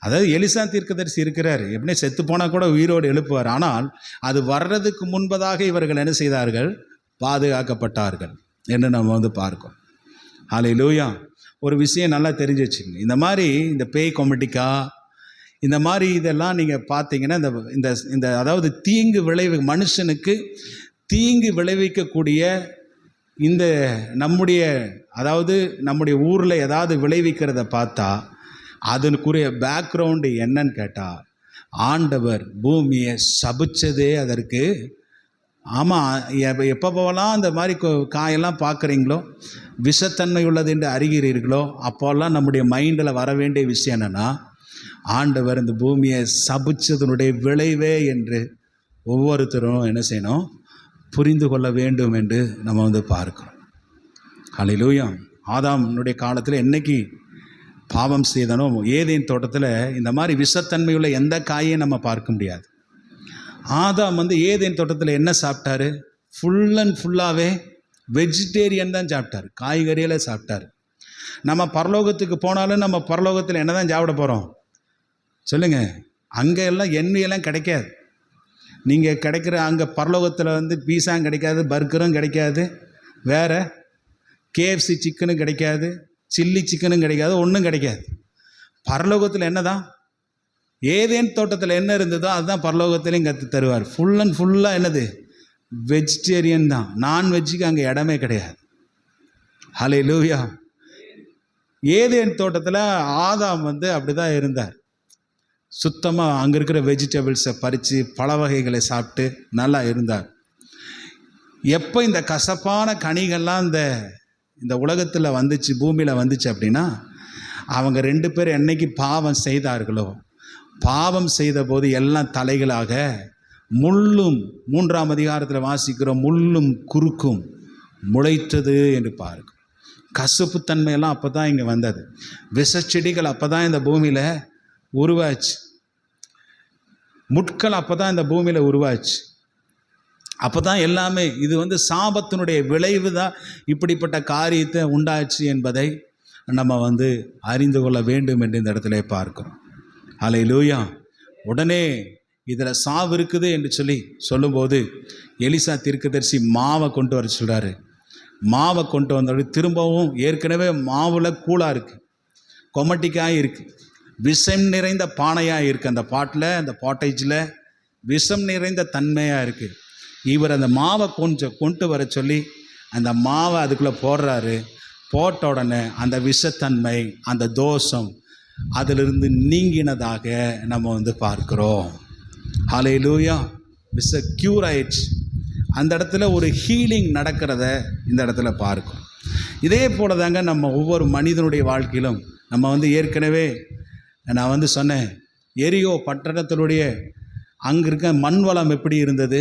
Speaker 1: அதாவது எலிசா தீர்க்கதரிசி இருக்கிறார், எப்படியே செத்து போனால் கூட உயிரோடு எழுப்புவார். ஆனால் அது வர்றதுக்கு முன்பதாக இவர்கள் என்ன செய்தார்கள், பாதுகாக்கப்பட்டார்கள் என்று நம்ம பார்க்கோம். ஹல்லேலூயா. ஒரு விஷயம் நல்லா தெரிஞ்சு வச்சுக்கோங்க. இந்த மாதிரி இந்த பேய் கொமெட்டிக்கா இந்த மாதிரி இதெல்லாம் நீங்கள் பார்த்தீங்கன்னா இந்த இந்த அதாவது தீங்கு மனுஷனுக்கு தீங்கு விளைவிக்கக்கூடிய இந்த நம்முடைய ஊரில் ஏதாவது விளைவிக்கிறத பார்த்தா அதனுக்குரிய பேக்ரவுண்டு என்னன்னு கேட்டால், ஆண்டவர் பூமியை சபிச்சதே அதற்கு. ஆமாம், எப்போலாம் அந்த மாதிரி காயெல்லாம் பார்க்குறீங்களோ, விஷத்தன்மை உள்ளது என்று அறிகிறீர்களோ, அப்போல்லாம் நம்முடைய மைண்டில் வர வேண்டிய விஷயம் என்னென்னா, ஆண்டவர் இந்த பூமியை சபிச்சதனுடைய விளைவே என்று ஒவ்வொருத்தரும் என்ன செய்யணும், புரிந்து கொள்ள வேண்டும் என்று நம்ம பார்க்கிறோம். ஹல்லேலூயா. ஆதாமுடைய காலத்தில் என்னைக்கு பாவம் செய்தனோ, ஏதேன் தோட்டத்தில் இந்த மாதிரி விஷத்தன்மையுள்ள எந்த காயையும் நம்ம பார்க்க முடியாது. ஆதாம் ஏதேன் தோட்டத்தில் என்ன சாப்பிட்டாரு? ஃபுல் அண்ட் ஃபுல்லாகவே வெஜிடேரியன் தான் சாப்பிட்டார், காய்கறியில் சாப்பிட்டார். நம்ம பரலோகத்துக்கு போனாலும் நம்ம பரலோகத்தில் என்ன தான் சாப்பிட போகிறோம் சொல்லுங்கள்? அங்கே எல்லாம் எண்ணெயெல்லாம் கிடைக்காது. நீங்கள் கிடைக்கிற அங்கே பரலோகத்தில் பீஸாவும் கிடைக்காது, பர்கரும் கிடைக்காது, வேறு கேஎஃப்சி சிக்கனும் கிடைக்காது, சில்லி சிக்கனும் கிடைக்காது, ஒன்றும் கிடைக்காது. பரலோகத்தில் என்ன தான், ஏதேன் தோட்டத்தில் என்ன இருந்ததோ அதுதான் பரலோகத்திலையும் கற்று தருவார். ஃபுல் அண்ட் ஃபுல்லாக என்னது, வெஜிடேரியன் தான். நான்வெஜ்ஜுக்கு அங்கே இடமே கிடையாது. ஹல்லேலூயா. ஏதேன் தோட்டத்தில் ஆதாம் அப்படி தான் இருந்தார். சுத்தமாக அங்கே இருக்கிற வெஜிடபிள்ஸை பறித்து பழ வகைகளை சாப்பிட்டு நல்லா இருந்தார். எப்போ இந்த கசப்பான கனிகள்லாம் இந்த உலகத்தில் வந்துச்சு, பூமியில் வந்துச்சு அப்படின்னா, அவங்க 2 பேர் என்னைக்கு பாவம் செய்தார்களோ, பாவம் செய்த போது எல்லாம் தலைகளாக முள்ளும், 3ஆம் அதிகாரத்தில் வாசிக்கிறோம், முள்ளும் குறுக்கும் முளைத்தது என்று பாருங்கள். கசப்புத்தன்மையெல்லாம் அப்போ தான் இங்கே வந்தது. விஷச்செடிகள் அப்போ தான் இந்த பூமியில் உருவாச்சு. முட்கள் அப்போ தான் இந்த பூமியில் உருவாச்சு. அப்போ தான் எல்லாமே இது சாபத்தினுடைய விளைவு தான் இப்படிப்பட்ட காரியத்தை உண்டாச்சு என்பதை நம்ம அறிந்து கொள்ள வேண்டும் என்று இந்த இடத்துல பார்க்கிறோம். ஹல்லேலூயா. உடனே இதில் சாவு இருக்குது என்று சொல்லும்போது எலிசா தீர்க்கதரிசி மாவை கொண்டு வர சொல்கிறாரு. மாவை கொண்டு வந்தபடி திரும்பவும் ஏற்கனவே மாவில் கூழாக இருக்குது, கொமட்டிக்காய் இருக்குது, விஷம் நிறைந்த பானையாக இருக்குது. அந்த பாட்டில், அந்த பாட்டேஜில் விஷம் நிறைந்த தன்மையாக இருக்குது. இவர் அந்த மாவை கொஞ்சம் கொண்டு வர சொல்லி அந்த மாவை அதுக்குள்ளே போடுறாரு. போட்ட உடனே அந்த விஷத்தன்மை, அந்த தோஷம் அதிலிருந்து நீங்கினதாக நம்ம பார்க்குறோம். ஹல்லேலூயா. க்யூர் ஆயிடுச்சு. அந்த இடத்துல ஒரு ஹீலிங் நடக்கிறத இந்த இடத்துல பார்க்கும். இதே போல தாங்க நம்ம ஒவ்வொரு மனிதனுடைய வாழ்க்கையிலும் நம்ம ஏற்கனவே நான் சொன்னேன், எரியோ பட்டணத்தினுடைய அங்கே இருக்க மண் வளம் எப்படி இருந்தது,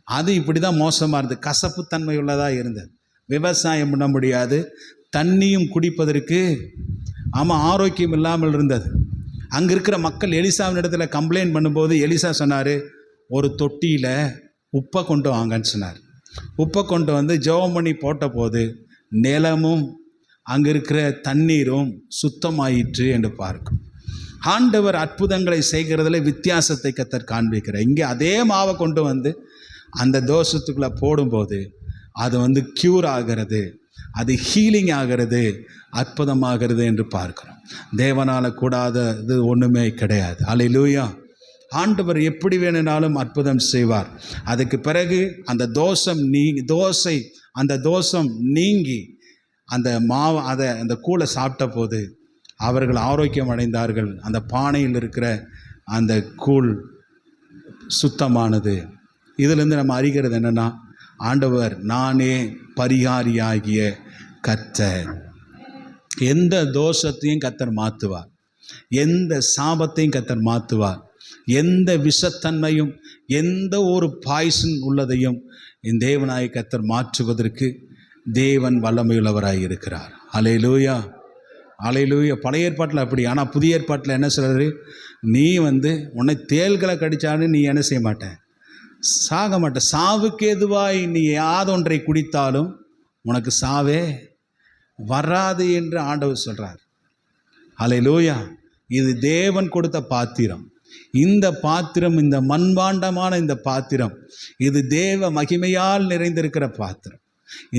Speaker 1: அது இப்படி தான் மோசமாக இருந்தது, கசப்புத்தன்மை உள்ளதாக இருந்தது. விவசாயம் பண்ண முடியாது, தண்ணியும் குடிப்பதற்கு ஆரோக்கியம் இல்லாமல் இருந்தது. அங்கே இருக்கிற மக்கள் எலிசாவின் இடத்துல கம்ப்ளைண்ட் பண்ணும்போது எலிசா சொன்னார், ஒரு தொட்டியில் உப்பை கொண்டு வாங்கன்னு சொன்னார். உப்பை கொண்டு ஜெபம் பண்ணி போட்ட போது நிலமும் அங்கே இருக்கிற தண்ணீரும் சுத்தமாயிற்று என்று பார்க்கும். ஆண்டவர் அற்புதங்களை செய்கிறதுல வித்தியாசத்தை கர்த்தர் காண்பிக்கிறார். இங்கே அதே மாவை கொண்டு அந்த தோஷத்துக்குள்ளே போடும்போது அது க்யூர் ஆகிறது, அது ஹீலிங் ஆகிறது, அற்புதமாகிறது என்று பார்க்கிறோம். தேவனால் கூடாதது ஒன்றுமே கிடையாது. ஹல்லேலூயா. ஆண்டவர் எப்படி வேணுனாலும் அற்புதம் செய்வார். அதுக்கு பிறகு அந்த தோஷம் நீங்கி அந்த மாவு அந்த கூழை சாப்பிட்ட போது அவர்கள் ஆரோக்கியம் அடைந்தார்கள். அந்த பானையில் இருக்கிற அந்த கூழ் சுத்தமானது. இதிலிருந்து நம்ம அறிகிறது என்னென்னா, ஆண்டவர் நானே பரிகாரியாகிய கர்த்தர். எந்த தோஷத்தையும் கர்த்தர் மாற்றுவார், எந்த சாபத்தையும் கர்த்தர் மாற்றுவார், எந்த விஷத்தன்மையும் எந்த ஒரு பாய்சன் உள்ளதையும் என் தேவனாய் கர்த்தர் மாற்றுவதற்கு தேவன் வல்லமையுள்ளவராய் இருக்கிறார். ஹல்லேலூயா. ஹல்லேலூயா. பழைய ஏற்பாட்டில் அப்படி. ஆனால் புதிய ஏற்பாட்டில் என்ன சொல்கிறாரு, நீ உன்னை தேள்களை கடித்தாலும் நீ என்ன செய்ய மாட்டேன், சாக மாட்டேன். சாவுக்கு எதுவாய் நீ யாதொன்றை குடித்தாலும் உனக்கு சாவே வராது என்று ஆண்டவர் சொல்கிறார். ஹல்லேலூயா. இது தேவன் கொடுத்த பாத்திரம். இந்த பாத்திரம், இந்த மண்பாண்டமான இந்த பாத்திரம், இது தேவ மகிமையால் நிறைந்திருக்கிற பாத்திரம்.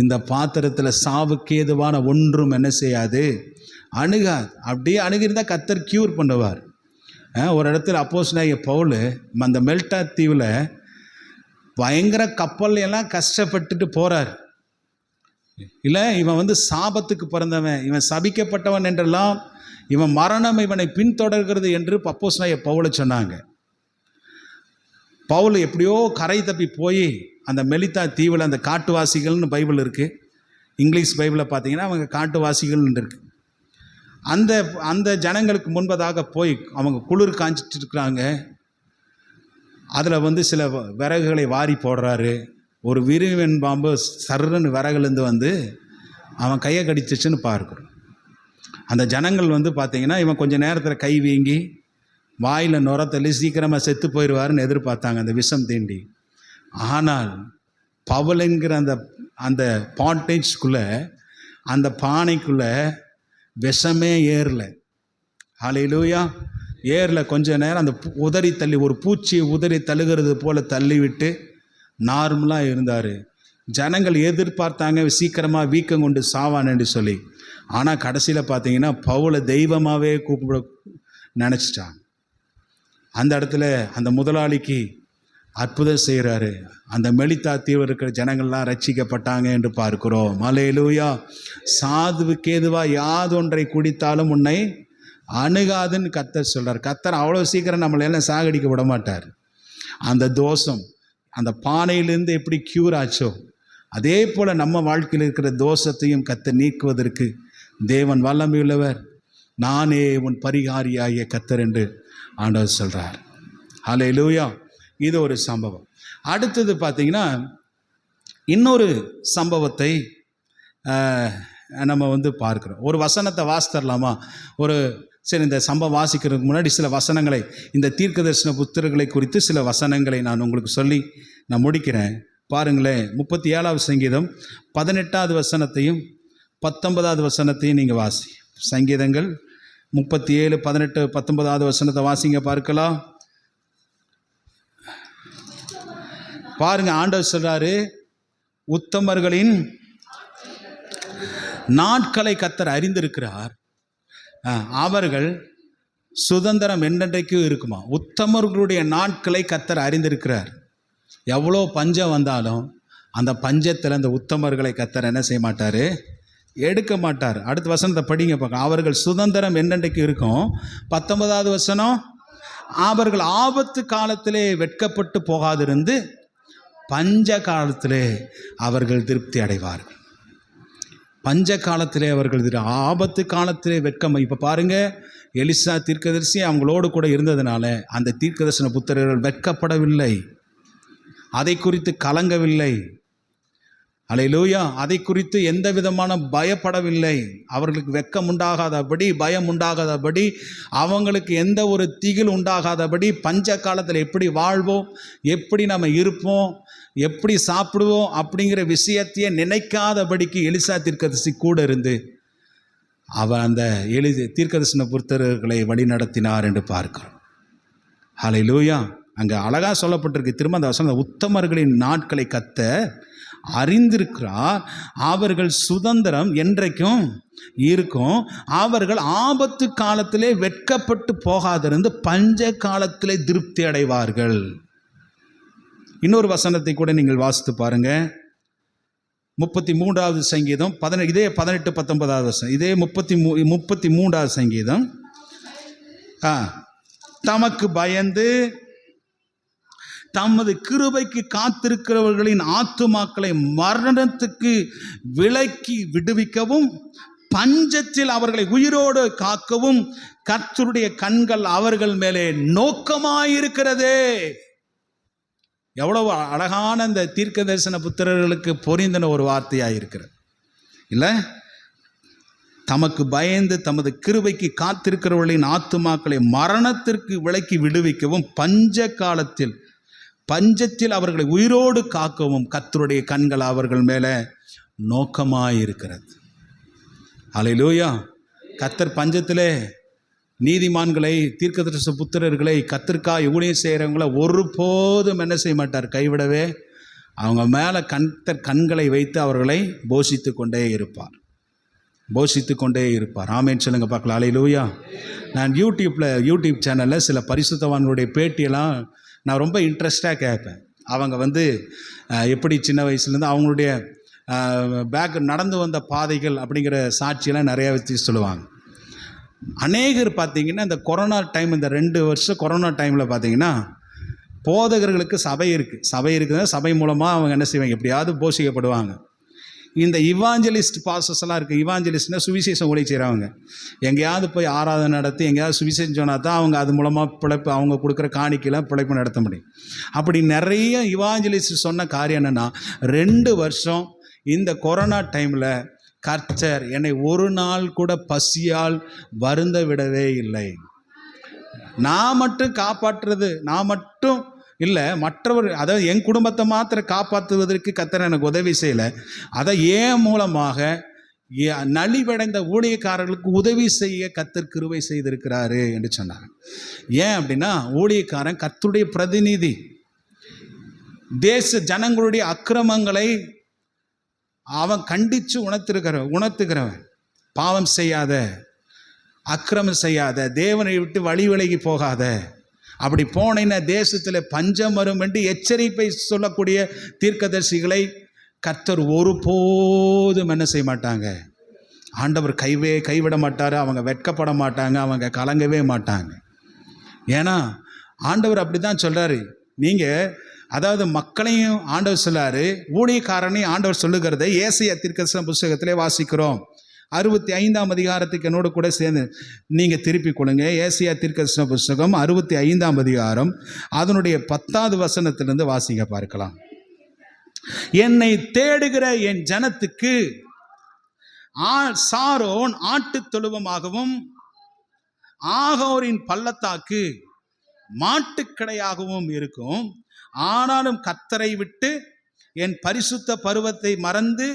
Speaker 1: இந்த பாத்திரத்தில் சாவுக்கு ஏதுவான ஒன்றும் என்ன செய்யாது, அணுகாது. அப்படியே அணுகிருந்தால் கர்த்தர் க்யூர் பண்ணுவார். ஒரு இடத்துல அப்போஸ்தலனாகிய பவுல் அந்த மெல்டா தீவில் பயங்கர கப்பல் எல்லாம் கஷ்டப்பட்டுட்டு போகிறார். இல்லை, இவன் சாபத்துக்கு பிறந்தவன், இவன் சபிக்கப்பட்டவன் என்றெல்லாம், இவன் மரணம் இவனை பின்தொடர்கிறது என்று அப்போஸ்தலனாகிய பவுலை சொன்னாங்க. பவுல் எப்படியோ கரை தப்பி போய் அந்த மெலித்தா தீவில், அந்த காட்டுவாசிகள்னு பைபிள் இருக்குது, இங்கிலீஷ் பைபிளை பார்த்தீங்கன்னா அவங்க காட்டுவாசிகள்னு இருக்குது. அந்த ஜனங்களுக்கு முன்பதாக போய் அவங்க குளிர் காய்ச்சிட்டு இருக்கிறாங்க. அதில் சில விறகுகளை வாரி போடுறாரு. ஒரு விரிவன் பாம்பு சர்ன்னு விறகுலேருந்து அவன் கையை கடிச்சிச்சுன்னு பார்க்குறோம். அந்த ஜனங்கள் பார்த்தீங்கன்னா இவன் கொஞ்சம் நேரத்தில் கை வீங்கி வாயில் நுர தள்ளி சீக்கிரமாக செத்து போயிடுவாருன்னு எதிர்பார்த்தாங்க அந்த விஷம் தீண்டி. ஆனால் பவுலுங்கிற அந்த பாட்டேஜ்குள்ளே, அந்த பானைக்குள்ளே விஷமே ஏறலை. ஹல்லேலூயா. ஏறல. கொஞ்ச நேரம் அந்த உதறி தள்ளி, ஒரு பூச்சியை உதறி தள்ளுகிறது போல் தள்ளிவிட்டு நார்மலாக இருந்தார். ஜனங்கள் எதிர்பார்த்தாங்க சீக்கிரமாக வீக்கம் கொண்டு சாவான்னு சொல்லி. ஆனால் கடைசியில் பார்த்தீங்கன்னா பவுலை தெய்வமாகவே கூப்பிட நினச்சிட்டாங்க. அந்த இடத்துல அந்த முதலாளிக்கு அற்புதம் செய்கிறாரு. அந்த மெலித்தா தீவில் இருக்கிற ஜனங்கள்லாம் ரட்சிக்கப்பட்டாங்க என்று பார்க்கிறோம். அல்லேலூயா. சாதுவுக்கு ஏதுவாக யாதொன்றை குடித்தாலும் உன்னை அணுகாதுன்னு கர்த்தர் சொல்கிறார். கர்த்தர் அவ்வளோ சீக்கிரம் நம்மளை எல்லாம் சாகடிக்க விட மாட்டார். அந்த தோஷம் அந்த பானையிலேருந்து எப்படி க்யூர் ஆச்சோ, அதே போல் நம்ம வாழ்க்கையில் இருக்கிற தோஷத்தையும் கர்த்தர் நீக்குவதற்கு தேவன் வல்லமையுள்ளவர். நானே உன் பரிகாரியாகிய கர்த்தர் என்று ஆண்டவர் சொல்கிறார். அல்லேலூயா. இது ஒரு சம்பவம். அடுத்தது பார்த்தீங்கன்னா இன்னொரு சம்பவத்தை நம்ம பார்க்குறோம். ஒரு வசனத்தை வாசித்தரலாமா? சரி, இந்த சம்பவம் வாசிக்கிறதுக்கு முன்னாடி சில வசனங்களை, இந்த தீர்க்கதரிசன புத்தகங்களை குறித்து சில வசனங்களை நான் உங்களுக்கு சொல்லி நான் முடிக்கிறேன். பாருங்களேன், 37வது சங்கீதம் 18வது வசனத்தையும் 19வது வசனத்தையும் நீங்கள் வாசி. சங்கீதங்கள் 37, 18, 19வது வசனத்தை வாசிங்க பார்க்கலாம். பாருங்க, ஆண்டவர் சொல்றாரு, உத்தமர்களின் நாட்களை கர்த்தர் அறிந்திருக்கிறார், அவர்கள் சுதந்திரம் என்றென்றைக்கும் இருக்குமா. உத்தமர்களுடைய நாட்களை கர்த்தர் அறிந்திருக்கிறார். எவ்வளோ பஞ்சம் வந்தாலும் அந்த பஞ்சத்தில் அந்த உத்தமர்களை கர்த்தர் என்ன செய்ய மாட்டார், எடுக்க மாட்டார். அடுத்த வசனத்தை படிங்க பார்க்க. அவர்கள் சுதந்திரம் என்னென்றைக்கு இருக்கும். 19வது வசனம், அவர்கள் ஆபத்து காலத்திலே வெட்கப்பட்டு போகாதிருந்து பஞ்ச காலத்திலே அவர்கள் திருப்தி அடைவார்கள். பஞ்ச காலத்திலே அவர்கள், ஆபத்து காலத்திலே வெட்கம். இப்போ பாருங்கள், எலிசா தீர்க்கதரிசி அவங்களோடு கூட இருந்ததுனால அந்த தீர்க்கதரிசன புத்திரர்கள் வெட்கப்படவில்லை, அதை குறித்து கலங்கவில்லை. அல்லேலூயா. அதை குறித்து எந்த விதமான பயப்படவில்லை. அவர்களுக்கு வெட்கம் உண்டாகாதபடி, பயம் உண்டாகாதபடி, அவங்களுக்கு எந்த ஒரு திகில் உண்டாகாதபடி, பஞ்ச காலத்தில் எப்படி வாழ்வோம், எப்படி நம்ம இருப்போம், எப்படி சாப்பிடுவோம் அப்படிங்கிற விஷயத்தையே நினைக்காதபடிக்கு எலிசா தீர்க்கதரிசி கூட இருந்து அவர் அந்த தீர்க்கதரிசன புத்திரர்களை வழி நடத்தினார் என்று பார்க்கிறோம். ஹல்லேலூயா. அங்கே அழகாக சொல்லப்பட்டிருக்கு. திரும்ப அந்த வசனம், உத்தமர்களின் நாட்களை கர்த்தர் அறிந்திருக்கிறார், அவர்கள் சுதந்திரம் என்றைக்கும் இருக்கும், அவர்கள் ஆபத்து காலத்திலே வெட்கப்பட்டு போகாதிருந்து பஞ்ச காலத்திலே திருப்தி அடைவார்கள். இன்னொரு வசனத்தை கூட நீங்கள் வாசித்து பாருங்க. 33வது சங்கீதம் இதே 18, 19வது வசனம், இதே 33வது சங்கீதம். தமக்கு பயந்து தமது கிருபைக்கு காத்திருக்கிறவர்களின் ஆத்துமாக்களை மரணத்துக்கு விலக்கி விடுவிக்கவும், பஞ்சத்தில் அவர்களை உயிரோடு காக்கவும் கர்த்தருடைய கண்கள் அவர்கள் மேலே நோக்கமாயிருக்கிறதே. எவ்வளவு அழகான இந்த தீர்க்க தரிசன புத்திரர்களுக்கு பொரிந்தன ஒரு வார்த்தையாக இருக்கிறது இல்லை? தமக்கு பயந்து தமது கிருபைக்கு காத்திருக்கிறவர்களின் ஆத்துமாக்களை மரணத்திற்கு விலக்கி விடுவிக்கவும், பஞ்சத்தில் அவர்களை உயிரோடு காக்கவும் கர்த்தருடைய கண்கள் அவர்கள் மேலே நோக்கமாயிருக்கிறது. அல்லேலூயா. கர்த்தர் பஞ்சத்திலே நீதிமான்களை, தீர்க்கதரிசன புத்திரர்களை, கர்த்தருக்காய் ஊழியம் செய்கிறவங்கள ஒருபோதும் என்ன செய்ய மாட்டார், கைவிடவே அவங்க மேலே கண்களை வைத்து அவர்களை போஷித்து கொண்டே இருப்பார். ஆமேன்னு சொல்லுங்க பார்க்கலாம். அல்லேலூயா. நான் யூடியூப் சேனலில் சில பரிசுத்தவான்களுடைய பேட்டியெல்லாம் நான் ரொம்ப இன்ட்ரெஸ்டாக கேட்பேன். அவங்க எப்படி சின்ன வயசுலேருந்து அவங்களுடைய நடந்து வந்த பாதைகள் அப்படிங்கிற சாட்சியெல்லாம் நிறையா வச்சு சொல்லுவாங்க. அநேகர் பார்த்திங்கன்னா இந்த கொரோனா டைம், இந்த 2 வருஷம் கொரோனா டைமில் பார்த்திங்கன்னா போதகர்களுக்கு சபை இருக்குதுன்னா சபை மூலமாக அவங்க என்ன செய்வாங்க, எப்படியாவது போஷிக்கப்படுவாங்க. இந்த இவாஞ்சலிஸ்ட் பாசஸ்லாம் இருக்குது. இவாஞ்சலிஸ்ட்னால் சுவிசேஷம் ஊழியம் செய்கிறவங்க. எங்கேயாவது போய் ஆராதனை நடத்தி எங்கேயாவது சுவிசேஷம் சொன்னால் தான் அவங்க அது மூலமாக அவங்க கொடுக்குற காணிக்கையில் பிழைப்பு நடத்த முடியும். அப்படி நிறைய இவாஞ்சலிஸ்ட் சொன்ன காரியம் என்னென்னா, 2 வருஷம் இந்த கொரோனா டைமில் கர்த்தர் என்னை ஒரு நாள் கூட பசியால் வருந்த விடவே இல்லை. நான் மட்டும் இல்லை, மற்றவர், அதாவது என் குடும்பத்தை மாத்திரம் காப்பாற்றுவதற்கு கர்த்தர் எனக்கு உதவி செய்யலை. அதை ஏன் மூலமாக நலிவடைந்த ஊழியக்காரர்களுக்கு உதவி செய்ய கர்த்தர் கிருபை செய்திருக்கிறாரு என்று சொன்னார். ஏன் அப்படின்னா, ஊழியக்காரன் கர்த்தருடைய பிரதிநிதி. தேச ஜனங்களுடைய அக்கிரமங்களை அவன் கண்டித்து உணர்த்துகிறவன். பாவம் செய்யாத, அக்கிரமம் செய்யாத, தேவனை விட்டு வழி விலகி போகாத, அப்படி போனேன்னா தேசத்தில் பஞ்சம் வரும் என்று எச்சரிப்பை சொல்லக்கூடிய தீர்க்கதரிசிகளை கர்த்தர் ஒருபோதும் என்ன செய்ய மாட்டாங்க, ஆண்டவர் கைவிட மாட்டார். அவங்க வெட்கப்பட மாட்டாங்க, அவங்க கலங்கவே மாட்டாங்க. ஏன்னா ஆண்டவர் அப்படி தான் சொல்கிறாரு. நீங்கள் அதாவது மக்களையும் ஆண்டவர் சொல்லாரு, ஊழியக்காரனையும் ஆண்டவர் சொல்லுகிறதை ஏசாயா தீர்க்கதரிசன புஸ்தகத்திலே வாசிக்கிறோம். 65ஆம் அதிகாரத்துக்கு என்னோடு கூட சேர்ந்து நீங்கள் திருப்பிக் கொள்ளுங்க. ஏசாயா தீர்க்கதரிசன புஸ்தகம் 65ஆம் அதிகாரம் அதனுடைய 10வது வசனத்திலிருந்து வாசிங்க பார்க்கலாம். என்னை தேடுகிற என் ஜனத்துக்கு சாரோன் ஆட்டு தொழுவமாகவும் ஆகோரின் பள்ளத்தாக்கு மாட்டுக்கடையாகவும் இருக்கும். ஆனாலும் கர்த்தரை விட்டு என் பரிசுத்த பருவத்தை மறந்து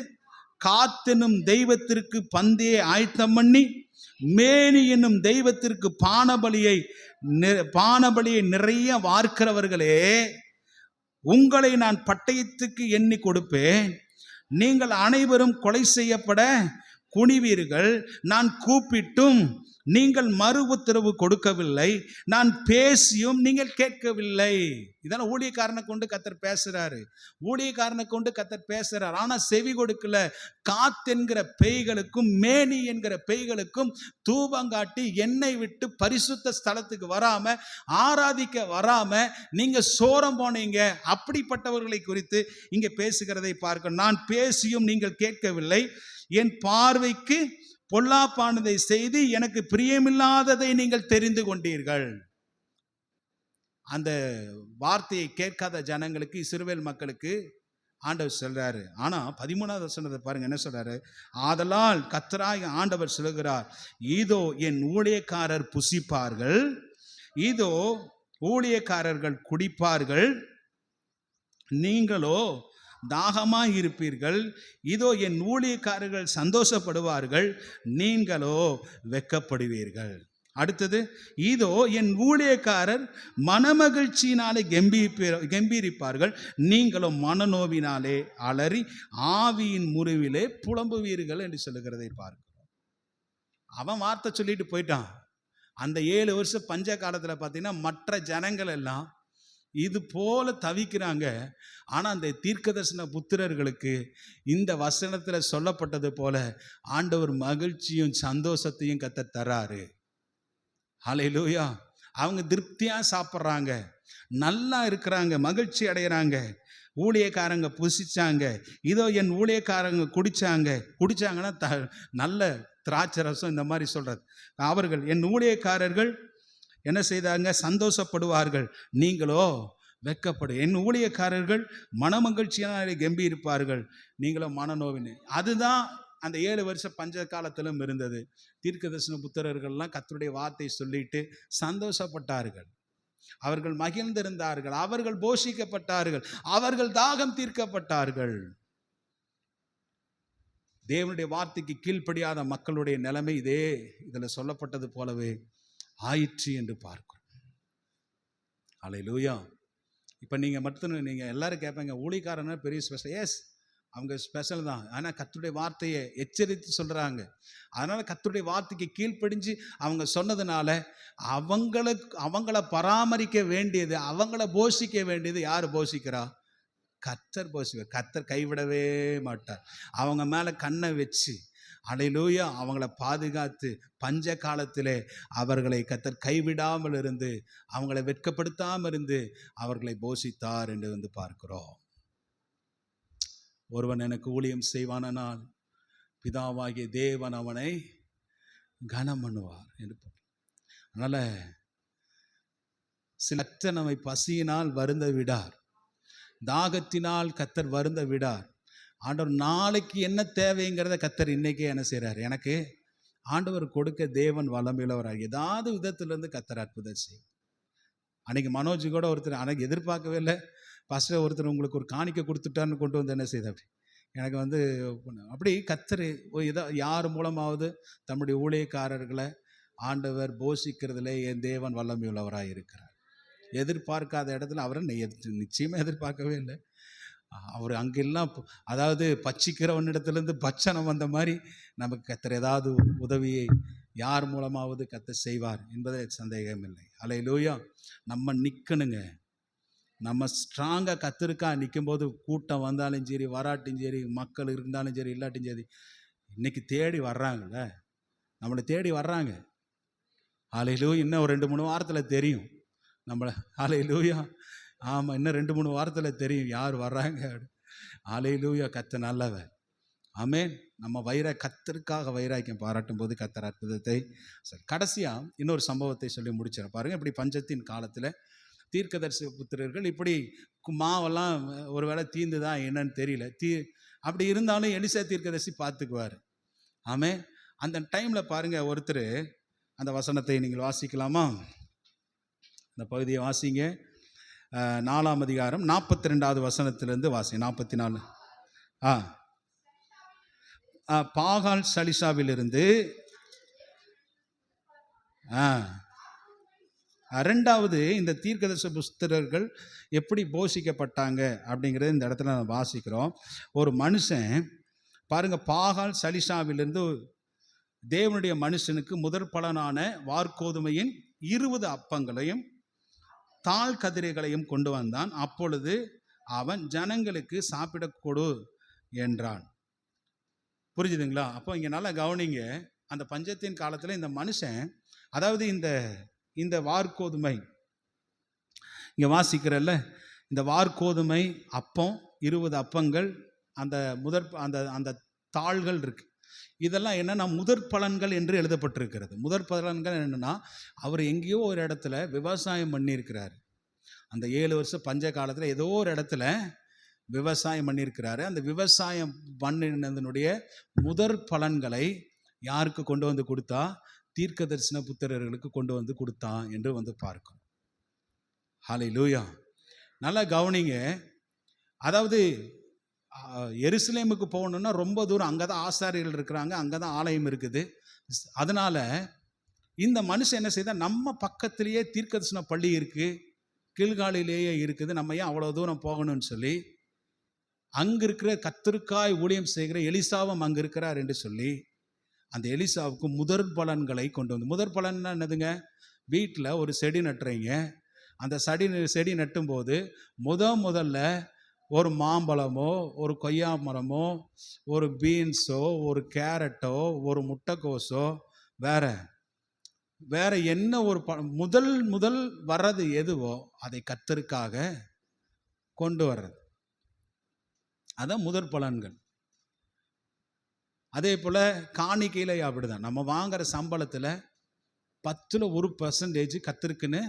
Speaker 1: காத்தெனும் தெய்வத்திற்கு பந்தியை ஆயத்தம் பண்ணி மேனி என்னும் தெய்வத்திற்கு பானபலியை நிறைய வார்க்கிறவர்களே, உங்களை நான் பட்டயத்துக்கு எண்ணி கொடுப்பேன். நீங்கள் அனைவரும் கொலை செய்யப்பட குனிவீர்கள். நான் கூப்பிட்டும் நீங்கள் மறு உத்தரவு கொடுக்கவில்லை, நான் பேசியும் நீங்கள் கேட்கவில்லை. இதெல்லாம் ஊழியக்காரனை கொண்டு கர்த்தர் பேசுறார். ஆனால் செவி கொடுக்கல. காத்தென்கிற பேய்களுக்கும் மேனி என்கிற பேய்களுக்கும் தூபங்காட்டி என்னை விட்டு பரிசுத்த ஸ்தலத்துக்கு வராம, ஆராதிக்க வராம நீங்க சோரம் போனீங்க. அப்படிப்பட்டவர்களை குறித்து இங்க பேசுகிறதை பார்க்க, நான் பேசியும் நீங்கள் கேட்கவில்லை, என் பார்வைக்கு பொல்லாப்பானதை செய்து எனக்கு பிரியமில்லாததை நீங்கள் தெரிந்து கொண்டீர்கள். அந்த வார்த்தையை கேட்காத ஜனங்களுக்கு, இஸ்ரவேல் மக்களுக்கு ஆண்டவர் சொல்றாரு. ஆனா 13வது வசனத்தை பாருங்க, என்ன சொல்றாரு? ஆதலால் கர்த்தராகிய ஆண்டவர் சொல்லுகிறார், இதோ என் ஊழியக்காரர் புசிப்பார்கள், இதோ ஊழியக்காரர்கள் குடிப்பார்கள், நீங்களோ தாகமாய் இருப்பீர்கள். இதோ என் ஊழியக்காரர்கள் சந்தோஷப்படுவார்கள், நீங்களோ வெட்கப்படுவீர்கள். அடுத்தது, இதோ என் ஊழியக்காரர் மனமகிழ்ச்சியினாலே கம்பீரிப்பார்கள், நீங்களும் மனநோவினாலே அலறி ஆவியின் முறிவிலே புலம்புவீர்கள் என்று சொல்லுகிறதை பார்க்கிறோம். அவன் வார்த்தை சொல்லிட்டு போயிட்டான். அந்த 7 வருஷம் பஞ்ச காலத்தில் பார்த்தீங்கன்னா மற்ற ஜனங்கள் எல்லாம் இது போல தவிக்கிறாங்க. ஆனால் அந்த தீர்க்கதரிசன புத்திரர்களுக்கு இந்த வசனத்தில் சொல்லப்பட்டது போல ஆண்டவர் மகிழ்ச்சியும் சந்தோஷத்தையும் கர்த்தர் தராரு. ஹல்லேலூயா. அவங்க திருப்தியாக சாப்பிட்றாங்க, நல்லா இருக்கிறாங்க, மகிழ்ச்சி அடைகிறாங்க. ஊழியக்காரங்க புசிச்சாங்க, இதோ என் ஊழியக்காரங்க குடிச்சாங்கன்னா நல்ல திராட்சை ரசம், இந்த மாதிரி சொல்றது. அவர்கள் என் ஊழியக்காரர்கள் என்ன செய்தாங்க? சந்தோஷப்படுவார்கள், நீங்களோ வெட்கப்படு. என் ஊழியக்காரர்கள் மனமகிழ்ச்சியான கம்பீரிப்பார்கள், நீங்களோ மனநோவினு. அதுதான் அந்த 7 வருஷம் பஞ்ச காலத்திலும் இருந்தது. தீர்க்கதரிசன புத்திரர்கள்லாம் கர்த்தருடைய வார்த்தை சொல்லிட்டு சந்தோஷப்பட்டார்கள், அவர்கள் மகிழ்ந்திருந்தார்கள், அவர்கள் போஷிக்கப்பட்டார்கள், அவர்கள் தாகம் தீர்க்கப்பட்டார்கள். தேவனுடைய வார்த்தைக்கு கீழ்ப்படியாத மக்களுடைய நிலைமை இதே இதில் சொல்லப்பட்டது போலவே ஆயிற்று என்று பார்க்கிறோம். அல்லேலூயா. இப்போ நீங்கள் மட்டும் நீங்கள் எல்லோரும் கேட்பீங்க ஊழியக்காரனா பெரிய ஸ்பெஷல். எஸ், அவங்க ஸ்பெஷல் தான். ஆனால் கர்த்தருடைய வார்த்தையை எச்சரித்து சொல்கிறாங்க. அதனால் கர்த்தருடைய வார்த்தைக்கு கீழ்ப்படிஞ்சு அவங்க சொன்னதுனால அவங்கள பராமரிக்க வேண்டியது, அவங்கள போஷிக்க வேண்டியது யார் போஷிக்கிறா? கர்த்தர் போஷிப்பார். கர்த்தர் கைவிடவே மாட்டார். அவங்க மேலே கண்ணை வச்சு அல்லேலூயா அவங்கள பாதுகாத்து பஞ்ச காலத்திலே அவர்களை கர்த்தர் கைவிடாமல் இருந்து அவங்களை வெட்கப்படுத்தாமல் இருந்து அவர்களை போஷித்தார் என்று பார்க்கிறோம். ஒருவன் எனக்கு ஊழியம் செய்வானால் பிதாவாகிய தேவன் அவனை கனம் பண்ணுவார் என்று. அதனால சிலற்ற நம்மை பசியினால் வருந்த விடார், தாகத்தினால் கர்த்தர் வருந்த விடார். ஆண்டவர் நாளைக்கு என்ன தேவைங்கிறத கர்த்தர் இன்னைக்கே என்ன செய்கிறார்? எனக்கு ஆண்டவர் கொடுக்க தேவன் வல்லமையுள்ளவராக ஏதாவது விதத்திலிருந்து கர்த்தர் அற்புதம் செய்யும். அன்னைக்கு மனோஜ் கூட ஒருத்தர் அன்னைக்கு எதிர்பார்க்கவே இல்லை, ஃபஸ்ட்டு ஒருத்தர் உங்களுக்கு ஒரு காணிக்கை கொடுத்துட்டான்னு கொண்டு வந்து என்ன செய்த அப்படி எனக்கு அப்படி கர்த்தர் ஏதோ யார் மூலமாவது தம்முடைய ஊழியக்காரர்களை ஆண்டவர் போஷிக்கிறதுல என் தேவன் வல்லமையுள்ளவராக இருக்கிறார். எதிர்பார்க்காத இடத்துல அவரை நிச்சயமாக எதிர்பார்க்கவே இல்லை. அவர் அங்கெல்லாம் அதாவது பட்சிக்கிறவனிடத்துலேருந்து பட்சணம் வந்த மாதிரி நமக்கு கர்த்தர் ஏதாவது உதவியை யார் மூலமாவது கர்த்தர் செய்வார் என்பதை சந்தேகம் இல்லை. அல்லேலூயா. நம்ம நிற்கணுங்க. நம்ம ஸ்ட்ராங்காக கர்த்தருக்கா நிற்கும்போது கூட்டம் வந்தாலும் சரி, வராட்டும் சரி, மக்கள் இருந்தாலும் சரி, இல்லாட்டும் சரி, இன்னைக்கு தேடி வர்றாங்கல்ல, நம்மளை தேடி வர்றாங்க. அல்லேலூயா. இன்னும் ஒரு 2-3 வாரத்தில் தெரியும் நம்மளை. அல்லேலூயா. ஆமாம், இன்னும் 2-3 வாரத்தில் தெரியும் யார் வர்றாங்க. அல்லேலூயா. கர்த்தர் நல்லவர். ஆமென். நம்ம கர்த்தருக்காக வைராக்கியம் பாராட்டும் போது கர்த்தர் அற்புதத்தை. சரி, கடைசியாக இன்னொரு சம்பவத்தை சொல்லி முடிச்சிடறேன் பாருங்கள். இப்படி பஞ்சத்தின் காலத்தில் தீர்க்கதரிசி புத்திரர்கள் இப்படி மாவெல்லாம் ஒரு வேளை தீந்து தான் என்னன்னு தெரியல, அப்படி இருந்தாலும் எலிசா தீர்க்கதரிசி பார்த்துக்குவார். ஆமென். அந்த டைமில் பாருங்கள், ஒருத்தர் அந்த வசனத்தை நீங்கள் வாசிக்கலாமா? அந்த பகுதியை வாசிங்க. 4ஆம் அதிகாரம் 42வது வசனத்திலிருந்து வாசி. 44. பாகால் சலிசாவிலிருந்து ரெண்டாவது இந்த தீர்க்கதரிசி புத்திரர்கள் எப்படி போஷிக்கப்பட்டாங்க அப்படிங்கிறது இந்த இடத்துல நம்ம வாசிக்கிறோம். ஒரு மனுஷன் பாருங்க, பாகால் சலிசாவிலிருந்து தேவனுடைய மனுஷனுக்கு முதற் பலனான வார்கோதுமையின் 20 அப்பங்களையும் தாழ் கதிரைகளையும் கொண்டு வந்தான். அப்பொழுது அவன் ஜனங்களுக்கு சாப்பிட கொடு என்றான். புரிஞ்சுதுங்களா? அப்போ இங்கே நல்லா கவனிங்க. அந்த பஞ்சத்தின் காலத்தில் இந்த மனுஷன், அதாவது இந்த வார்கோதுமை இங்கே வாசிக்கிறல்ல, இந்த வார்கோதுமை அப்பம் 20 அப்பங்கள், அந்த அந்த தாள்கள் இருக்கு. இதெல்லாம் என்னன்னா முதற் பலன்கள் என்று எழுதப்பட்டிருக்கிறது. முதற் பலன்கள் என்னன்னா, அவர் எங்கேயோ ஒரு இடத்துல விவசாயம் பண்ணியிருக்கிறார். அந்த 7 வருஷம் பஞ்ச காலத்தில் ஏதோ ஒரு இடத்துல விவசாயம் பண்ணியிருக்கிறாரு. அந்த விவசாயம் பண்ணினதனுடைய முதற் பலன்களை யாருக்கு கொண்டு வந்து கொடுத்தா? தீர்க்க தரிசன புத்திரர்களுக்கு கொண்டு வந்து கொடுத்தான் என்று பார்க்கும். ஹல்லேலூயா. நல்லா கவனிங்க. அதாவது எருசலேமுக்கு போகணுன்னா ரொம்ப தூரம், அங்கே தான் ஆசாரியர்கள் இருக்கிறாங்க, அங்கே தான் ஆலயம் இருக்குது. அதனால இந்த மனுஷன் என்ன செய்தால், நம்ம பக்கத்திலேயே தீர்க்கதரிசன பள்ளி இருக்குது, கீழ்காலிலேயே இருக்குது, நம்ம ஏன் அவ்வளோ தூரம் போகணும்னு சொல்லி அங்கே இருக்கிற கர்த்தருக்காய் ஊழியம் செய்கிற எலிசாவும் அங்கே இருக்கிறார் என்று சொல்லி அந்த எலிசாவுக்கு முதற் பலன்களை கொண்டு வந்து. முதற் பலன்னா என்னதுங்க? வீட்டில் ஒரு செடி நட்டுறீங்க. அந்த செடி நட்டும்போது முதல்ல ஒரு மாம்பழமோ, ஒரு கொய்யா மரமோ, ஒரு பீன்ஸோ, ஒரு கேரட்டோ, ஒரு முட்டைக்கோஸோ, வேற என்ன ஒரு முதல் வர்றது எதுவோ அதை கர்த்தருக்காக கொண்டு வர்றது, அதான் முதற் பலன்கள். அதே போல் காணிக்கையில் அப்படிதான். நம்ம வாங்குற சம்பளத்தில் 10% கர்த்தருக்குன்னு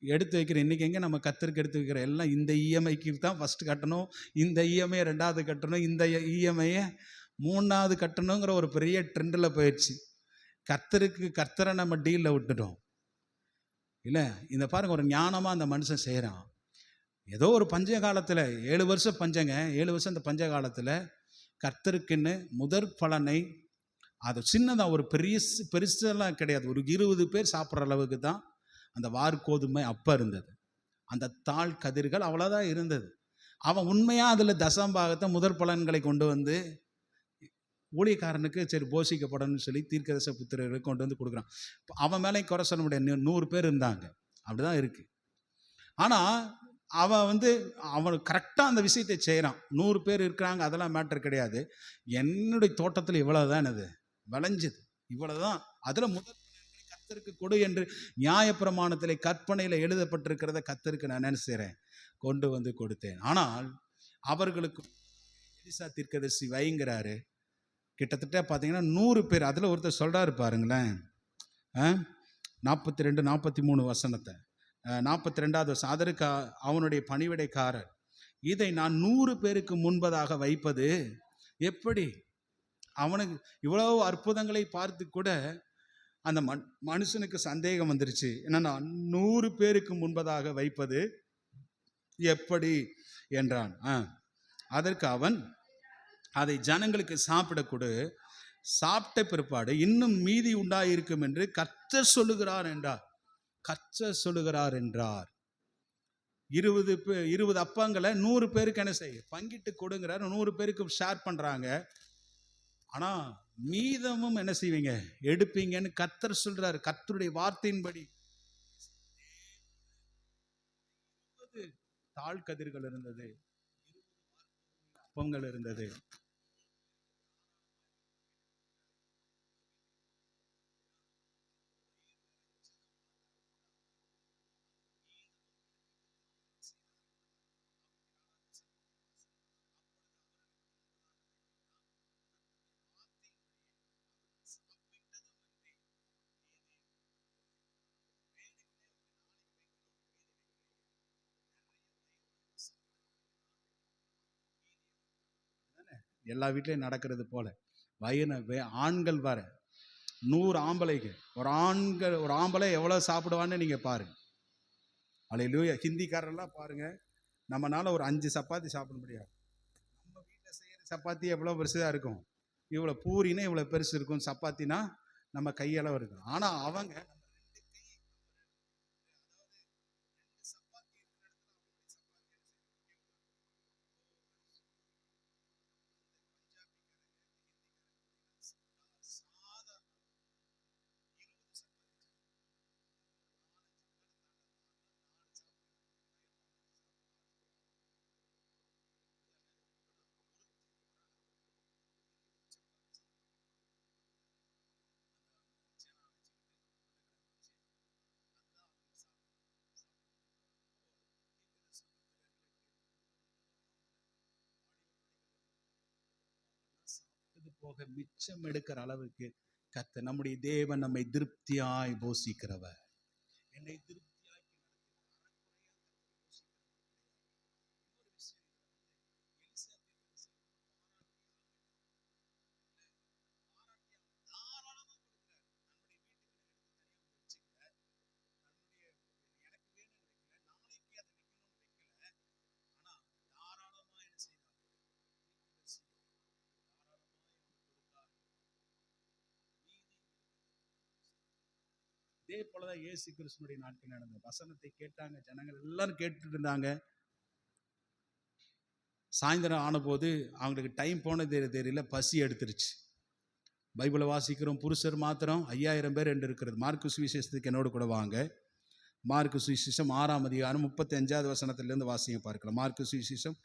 Speaker 1: எடுத்து வைக்கிற. இன்றைக்கி எங்கே நம்ம கர்த்தருக்கு எடுத்து வைக்கிற? எல்லாம் இந்த இஎம்ஐக்கு தான் ஃபஸ்ட்டு கட்டணும், இந்த இஎம்ஐ 2வது கட்டணும், இந்த இஎம்ஐயை 3வது கட்டணுங்கிற ஒரு பெரிய ட்ரெண்டில் போயிடுச்சு. கர்த்தரை நம்ம டீலில் விட்டுட்டோம் இல்லை. இந்த பாருங்கள், ஒரு ஞானமாக அந்த மனுஷன் செய்கிறான். ஏதோ ஒரு பஞ்ச காலத்தில் 7 வருஷம் பஞ்சங்க, 7 வருஷம் இந்த பஞ்ச காலத்தில் கர்த்தருக்குன்னு முதற் பலனை, அது சின்னதாக ஒரு பெருசெல்லாம் கிடையாது, ஒரு 20 பேர் சாப்பிட்ற அளவுக்கு தான் அந்த வார்கோதுமை அப்போ இருந்தது. அந்த தாழ் கதிர்கள் அவ்வளோதான் இருந்தது. அவன் உண்மையாக அதில் தசம்பாகத்தை முதற் பலன்களை கொண்டு வந்து ஊழியக்காரனுக்கு சரி போஷிக்கப்படணும்னு சொல்லி தீர்க்கதரிச புத்திரர்களுக்கு கொண்டு வந்து கொடுக்குறான். அவன் மேலே குறை சொல்ல முடியாது. 100 பேர் இருந்தாங்க, அப்படிதான் இருக்கு. ஆனால் அவன் அவன் கரெக்டாக அந்த விஷயத்தை செய்கிறான். 100 பேர் இருக்கிறாங்க, அதெல்லாம் மேட்டர் கிடையாது. என்னுடைய தோட்டத்தில் இவ்வளவுதான் என்னது விளைஞ்சது, இவ்வளவுதான். அதில் முதல் கர்த்தருக்கு கொடு என்று நியாயப்பிரமாணத்திலே கற்பனையில் எழுதப்பட்டிருக்கிறத கர்த்தருக்கு நான் என்ன செய்கிறேன், கொண்டு வந்து கொடுத்தேன். ஆனால் அவர்களுக்கு எலிசா தீர்க்கதரிசி வைங்கிறாரு. கிட்டத்தட்ட பார்த்தீங்கன்னா 100 பேர். அதில் ஒருத்தர் சொல்கிறாரு பாருங்களேன், 42 43 வசனத்தை, 42வது வசனம். அதற்கு அவனுடைய பணிவிடைக்காரர், இதை நான் 100 பேருக்கு முன்பதாக வைப்பது எப்படி? அவனுக்கு இவ்வளவு அற்புதங்களை பார்த்து கூட அந்த மனுஷனுக்கு சந்தேகம் வந்துருச்சு. என்னன்னா 100 பேருக்கு முன்பதாக வைப்பது எப்படி என்றான். அதற்கு அவன், அதை ஜனங்களுக்கு சாப்பிட கொடு, சாப்பிட்ட பிற்பாடு இன்னும் மீதி உண்டாயிருக்கும் என்று கர்த்தர் சொல்லுகிறார் என்றார். கர்த்தர் சொல்லுகிறார் என்றார். 20 அப்பங்களை 100 பேருக்கு என்ன செய்ய பங்கிட்டு கொடுங்கிறார். 100 பேருக்கு ஷேர் பண்றாங்க. ஆனா மீதமும் என்ன செய்வீங்க, எடுப்பீங்கன்னு கர்த்தர் சொல்றாரு. கர்த்தருடைய வார்த்தையின்படி 20 தாழ் கதிர்கள் இருந்தது, 20 அப்பங்கள் இருந்தது. எல்லா வீட்லையும் நடக்கிறது போல ஆண்கள் வர 100 ஆம்பளைக்கு ஒரு ஆம்பளை எவ்வளோ சாப்பிடுவான்னு நீங்கள் பாருங்க. அல்லேலூயா. ஹிந்திக்காரெல்லாம் பாருங்க, நம்மனால ஒரு 5 சப்பாத்தி சாப்பிட முடியாது. நம்ம வீட்டில் செய்கிற சப்பாத்தி எவ்வளோ பெருசாக இருக்கும், இவ்வளோ பூரினா இவ்வளோ பெருசு இருக்கும், சப்பாத்தினா நம்ம கையளவு இருக்கும். ஆனால் அவங்க போக மிச்சம் எடுக்கிற அளவுக்கு கர்த்தர் நம்முடைய தேவன் நம்மை திருப்தியாய் போஷிக்கிறவர். என்னை திருப்தியாய் இதே போலதான் இயேசு கிறிஸ்துவினுடைய நாட்கள் நடந்த வசனத்தை கேட்டாங்க, ஜனங்கள் எல்லாரும் கேட்டுட்டு இருந்தாங்க. சாயந்தரம் ஆனபோது அவங்களுக்கு டைம் போனது தெரியல, பசி எடுத்துருச்சு. பைபிளை வாசிக்கிறோம், புருஷர் மாத்திரம் 5000 பேர் என்று இருக்கிறது. மார்க்கு சுவிசேஷத்துக்கு என்னோடு கூட வாங்க. மார்க்கு சுவிசேஷம் 6ஆம் அதிகாரம் 35வது வசனத்திலிருந்து வாசிங்க பார்க்கலாம். மார்க்கு சுவிசேஷம்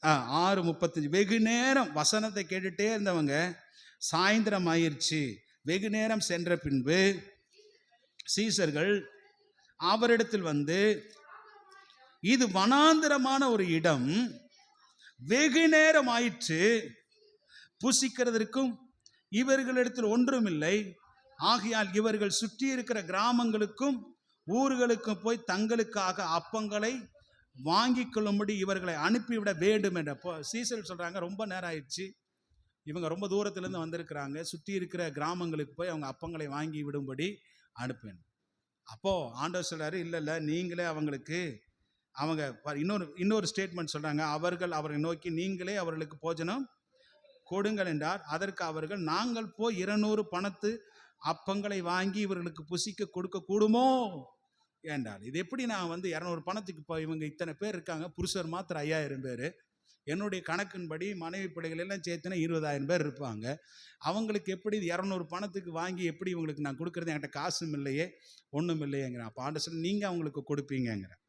Speaker 1: 6:35. வெகு நேரம் வசனத்தை கேட்டுட்டே இருந்தவங்க, சாயந்தரம் ஆயிடுச்சு. வெகு நேரம் சென்ற பின்பு சீசர்கள் அவரிடத்தில் வந்து, இது வனாந்திரமான ஒரு இடம், வெகு நேரம் ஆயிற்று, புசிக்கிறதற்கும் இவர்களிடத்தில் ஒன்றுமில்லை, ஆகையால் இவர்கள் சுற்றி இருக்கிற கிராமங்களுக்கும் ஊர்களுக்கும் போய் தங்களுக்காக அப்பங்களை வாங்கி கொள்ளும்படி இவர்களை அனுப்பிவிட வேண்டும் என்ற. சீசர்கள் சொல்றாங்க, ரொம்ப நேரம் ஆயிடுச்சு, இவங்க ரொம்ப தூரத்திலிருந்து வந்திருக்கிறாங்க, சுற்றி இருக்கிற கிராமங்களுக்கு போய் அவங்க அப்பங்களை வாங்கி விடும்படி அனுப்பேன். அப்போ ஆண்டவர் சொல்றாரு, இல்லை நீங்களே அவங்களுக்கு, அவங்க இன்னொரு ஸ்டேட்மெண்ட் சொல்றாங்க, அவரை நோக்கி நீங்களே அவர்களுக்கு போஜனம் கொடுங்கள் என்றார். அதற்கு அவர்கள், நாங்கள் போய் 200 பணத்து அப்பங்களை வாங்கி இவர்களுக்கு புசிக்க கொடுக்க கூடுமோ ஏண்டால் இது எப்படி நான் வந்து 200 பணத்துக்கு இப்போ இவங்க இத்தனை பேர் இருக்காங்க, புருஷர் மாத்திரம் 5000 பேர், என்னுடைய கணக்கின்படி மனைவி பிள்ளைகள் எல்லாம் சேர்த்துனா 20,000 பேர் இருப்பாங்க. அவங்களுக்கு எப்படி 200 பணத்துக்கு வாங்கி எப்படி இவங்களுக்கு நான் கொடுக்குறது? என்கிட்ட காசும் இல்லையே, ஒன்றும் இல்லையேங்கிறேன். அப்போ ஆண்டவர் சொல்லி நீங்கள் அவங்களுக்கு கொடுப்பீங்கிறேன்.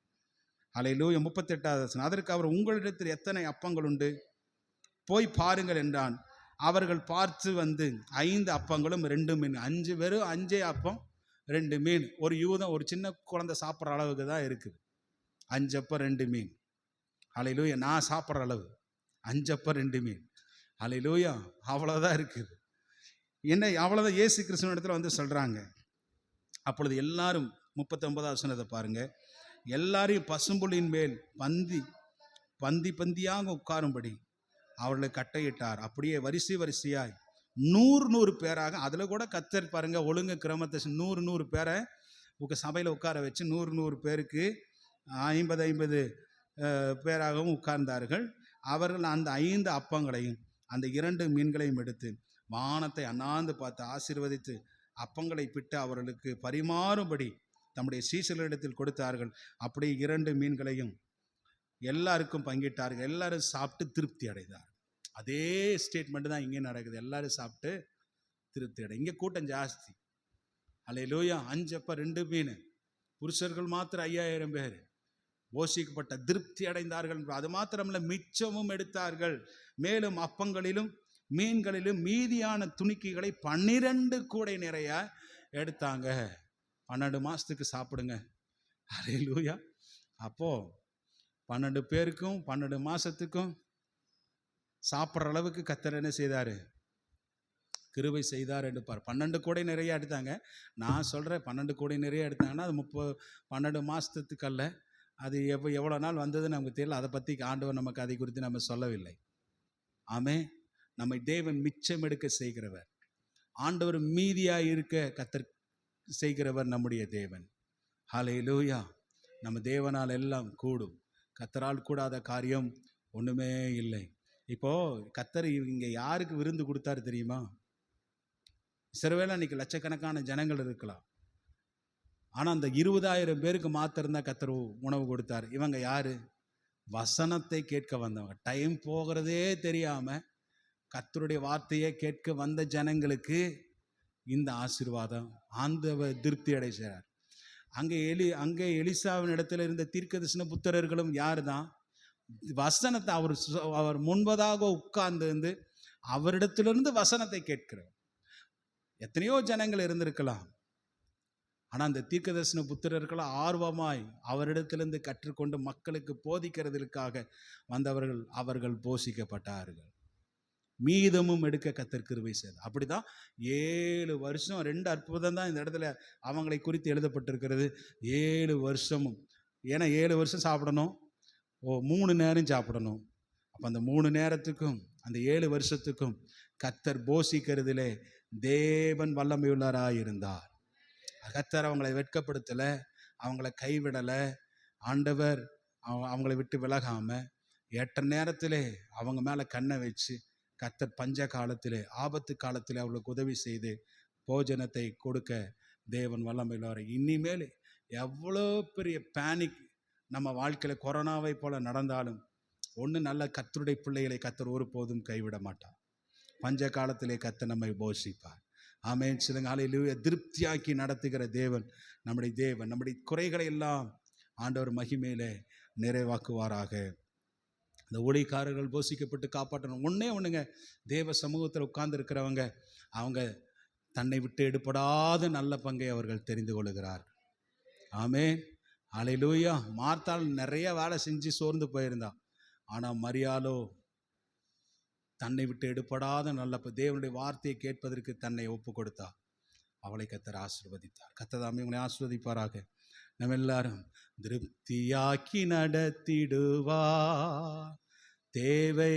Speaker 1: அல்லேலூயா. 38வது வசனம். அதற்கு அவர், உங்களிடத்தில் எத்தனை அப்பங்கள் உண்டு, போய் பாருங்கள் என்றான். அவர்கள் பார்த்து வந்து 5 அப்பங்களும் 2 மீன். 5 வெறும் 5 அப்பம் 2 மீன். ஒரு யூதம், ஒரு சின்ன குழந்தை சாப்பிட்ற அளவுக்கு தான் இருக்குது. 5 அப்பம் 2 மீன். அல்லேலூயா. நான் சாப்பிட்ற அளவு 5 அப்பம் 2 மீன். அல்லேலூயா. அவ்வளோதான் இருக்குது. என்ன அவ்வளோதான். இயேசு கிறிஸ்துவின் இடத்துல வந்து சொல்கிறாங்க. அப்பொழுது எல்லாரும் 39வது வசனத்தை பாருங்க. எல்லாரையும் பசும்புலின் மேல் பந்தி பந்தியாக உட்காரும்படி அவர்களை கட்டையிட்டார். அப்படியே வரிசை வரிசையாய் 100 பேராக, அதில் கூட கத்தர் பாருங்க ஒழுங்கு கிரமத்தை 100 பேரை சபையில் உட்கார வச்சு 100 பேருக்கு 50 பேராகவும் உட்கார்ந்தார்கள். அவர்கள் அந்த 5 அப்பங்களையும் அந்த 2 மீன்களையும் எடுத்து வானத்தை அண்ணாந்து பார்த்து ஆசீர்வதித்து அப்பங்களை பிட்டு அவர்களுக்கு பரிமாறும்படி தம்முடைய சீசர்களிடத்தில் கொடுத்தார்கள். அப்படியே 2 மீன்களையும் எல்லாருக்கும் பங்கிட்டார்கள். எல்லாரும் சாப்பிட்டு திருப்தி அடைந்தார். அதே ஸ்டேட்மெண்ட் தான் இங்கே நடக்குது. எல்லாரும் சாப்பிட்டு திருப்தி அடை. இங்கே கூட்டம் ஜாஸ்தி. அல்லேலூயா. 5 அப்பம் 2 மீன். புருஷர்கள் மாத்திரம் 5000 பேர் போஷிக்கப்பட்ட திருப்தி அடைந்தார்கள். அது மாத்திரமல்ல, மிச்சமும் எடுத்தார்கள். மேலும் அப்பங்களிலும் மீன்களிலும் மீதியான துணிக்கைகளை 12 கூடை நிறைய எடுத்தாங்க. 12 மாதத்துக்கு சாப்பிடுங்க. அல்லேலூயா. அப்போது 12 பேருக்கும் 12 மாதத்துக்கும் சாப்பிட்ற அளவுக்கு கர்த்தர் என்ன செய்தார்? கிருபை செய்தார் என்று பார். 12 கூடை நிறைய எடுத்தாங்க. நான் சொல்கிறேன் 12 கூடை நிறைய எடுத்தாங்கன்னா அது 12 மாதத்துக்கு அல்ல. அது எவ்வளோ நாள் வந்ததுன்னு நமக்கு தெரியல. அதை பற்றி ஆண்டவர் நமக்கு அதை குறித்து நம்ம சொல்லவில்லை. ஆமே. நம்மை தேவன் மிச்சம் எடுக்க செய்கிறவர். ஆண்டவர் மீதியாக இருக்க கர்த்தர் செய்கிறவர் நம்முடைய தேவன். ஹல்லேலூயா. நம்ம தேவனால் எல்லாம் கூடும். கர்த்தரால் கூடாத காரியம் ஒன்றுமே இல்லை. இப்போது கர்த்தர் இங்கே யாருக்கு விருந்து கொடுத்தாரு தெரியுமா? சிறுவேளை இன்னைக்கு லட்சக்கணக்கான ஜனங்கள் இருக்கலாம். ஆனால் அந்த 20,000 பேருக்கு மாத்திரம்தான் கர்த்தர் உணவு கொடுத்தார். இவங்க யாரு? வசனத்தை கேட்க வந்தவங்க. டைம் போகிறதே தெரியாமல் கர்த்தருடைய வார்த்தையை கேட்க வந்த ஜனங்களுக்கு இந்த ஆசீர்வாதம் ஆண்டவர் திருப்தி அடை செய்கிறார். அங்கே எலிசாவின் இடத்துல இருந்த தீர்க்கதரிசன புத்திரர்களும் யார் தான்? வசனத்தை அவர் முன்பதாக உட்கார்ந்து அவரிடத்திலிருந்து வசனத்தை கேட்கிறார். எத்தனையோ ஜனங்கள் இருந்திருக்கலாம். ஆனால் அந்த தீர்க்கதரிசன புத்திரர்கள் ஆர்வமாய் அவரிடத்திலிருந்து கற்றுக்கொண்டு மக்களுக்கு போதிக்கிறதுக்காக வந்தவர்கள், அவர்கள் போஷிக்கப்பட்டார்கள். மீதமும் எடுக்க கர்த்தர் கிருபை செய்தார். அப்படிதான் 7 வருஷம் 2 அற்புதம் தான் இந்த இடத்துல அவங்களை குறித்து எழுதப்பட்டிருக்கிறது. 7 வருஷமும். ஏன்னா 7 வருஷம் சாப்பிடணும், 3 நேரம் சாப்பிடணும். அப்போ அந்த 3 நேரத்துக்கும் அந்த 7 வருஷத்துக்கும் கர்த்தர் போஷிக்கிறதுலே தேவன் வல்லமையுள்ளவராக இருந்தார். கர்த்தர் அவங்களை வெட்கப்படுத்தலை, அவங்கள கைவிடலை. ஆண்டவர் அவங்கள விட்டு விலகாமல் ஏற்ற நேரத்திலே அவங்க மேலே கண்ணை வச்சு கர்த்தர் பஞ்ச காலத்திலே ஆபத்து காலத்திலே அவர்களுக்கு உதவி செய்து போஜனத்தை கொடுக்க தேவன் வல்லமையுள்ளவர். இனிமேல் எவ்வளோ பெரிய பேனிக் நம்ம வாழ்க்கையில் கொரோனாவை போல நடந்தாலும் ஒன்று, நல்ல கர்த்தருடைய பிள்ளைகளை கர்த்தர் ஒருபோதும் கைவிட மாட்டார். பஞ்ச காலத்திலே கர்த்தர் நம்மை போஷிப்பார். ஆமென். சொல்லுங்க ஹல்லேலூயா. திருப்தியாக்கி நடத்துகிற தேவன் நம்முடைய தேவன். நம்முடைய குறைகளை எல்லாம் ஆண்டவர் மகிமையிலே நிறைவாக்குவாராக. இந்த ஊழியக்காரர்கள் போஷிக்கப்பட்டு காப்பாற்றணும். ஒன்றுங்க, தேவ சமூகத்தில் உட்கார்ந்து இருக்கிறவங்க அவங்க தன்னை விட்டு எடுபடாத நல்ல பங்கை அவர்கள் தெரிந்து கொள்ளுகிறார்கள். ஆமென். ஹல்லேலூயா. மார்த்தாள் நிறைய வேலை செஞ்சு சோர்ந்து போயிருந்தா. ஆனால் மரியாளோ தன்னை விட்டு எடுபடாத நல்ல தேவனுடைய வார்த்தையை கேட்பதற்கு தன்னை ஒப்பு கொடுத்தா. அவளை கர்த்தர் ஆசீர்வதித்தார். கர்த்தர் தாமே உங்களை ஆசீர்வதிப்பாராக. நம்ம எல்லாரும் திருப்தியாக்கி நடத்திடுவார். தேவை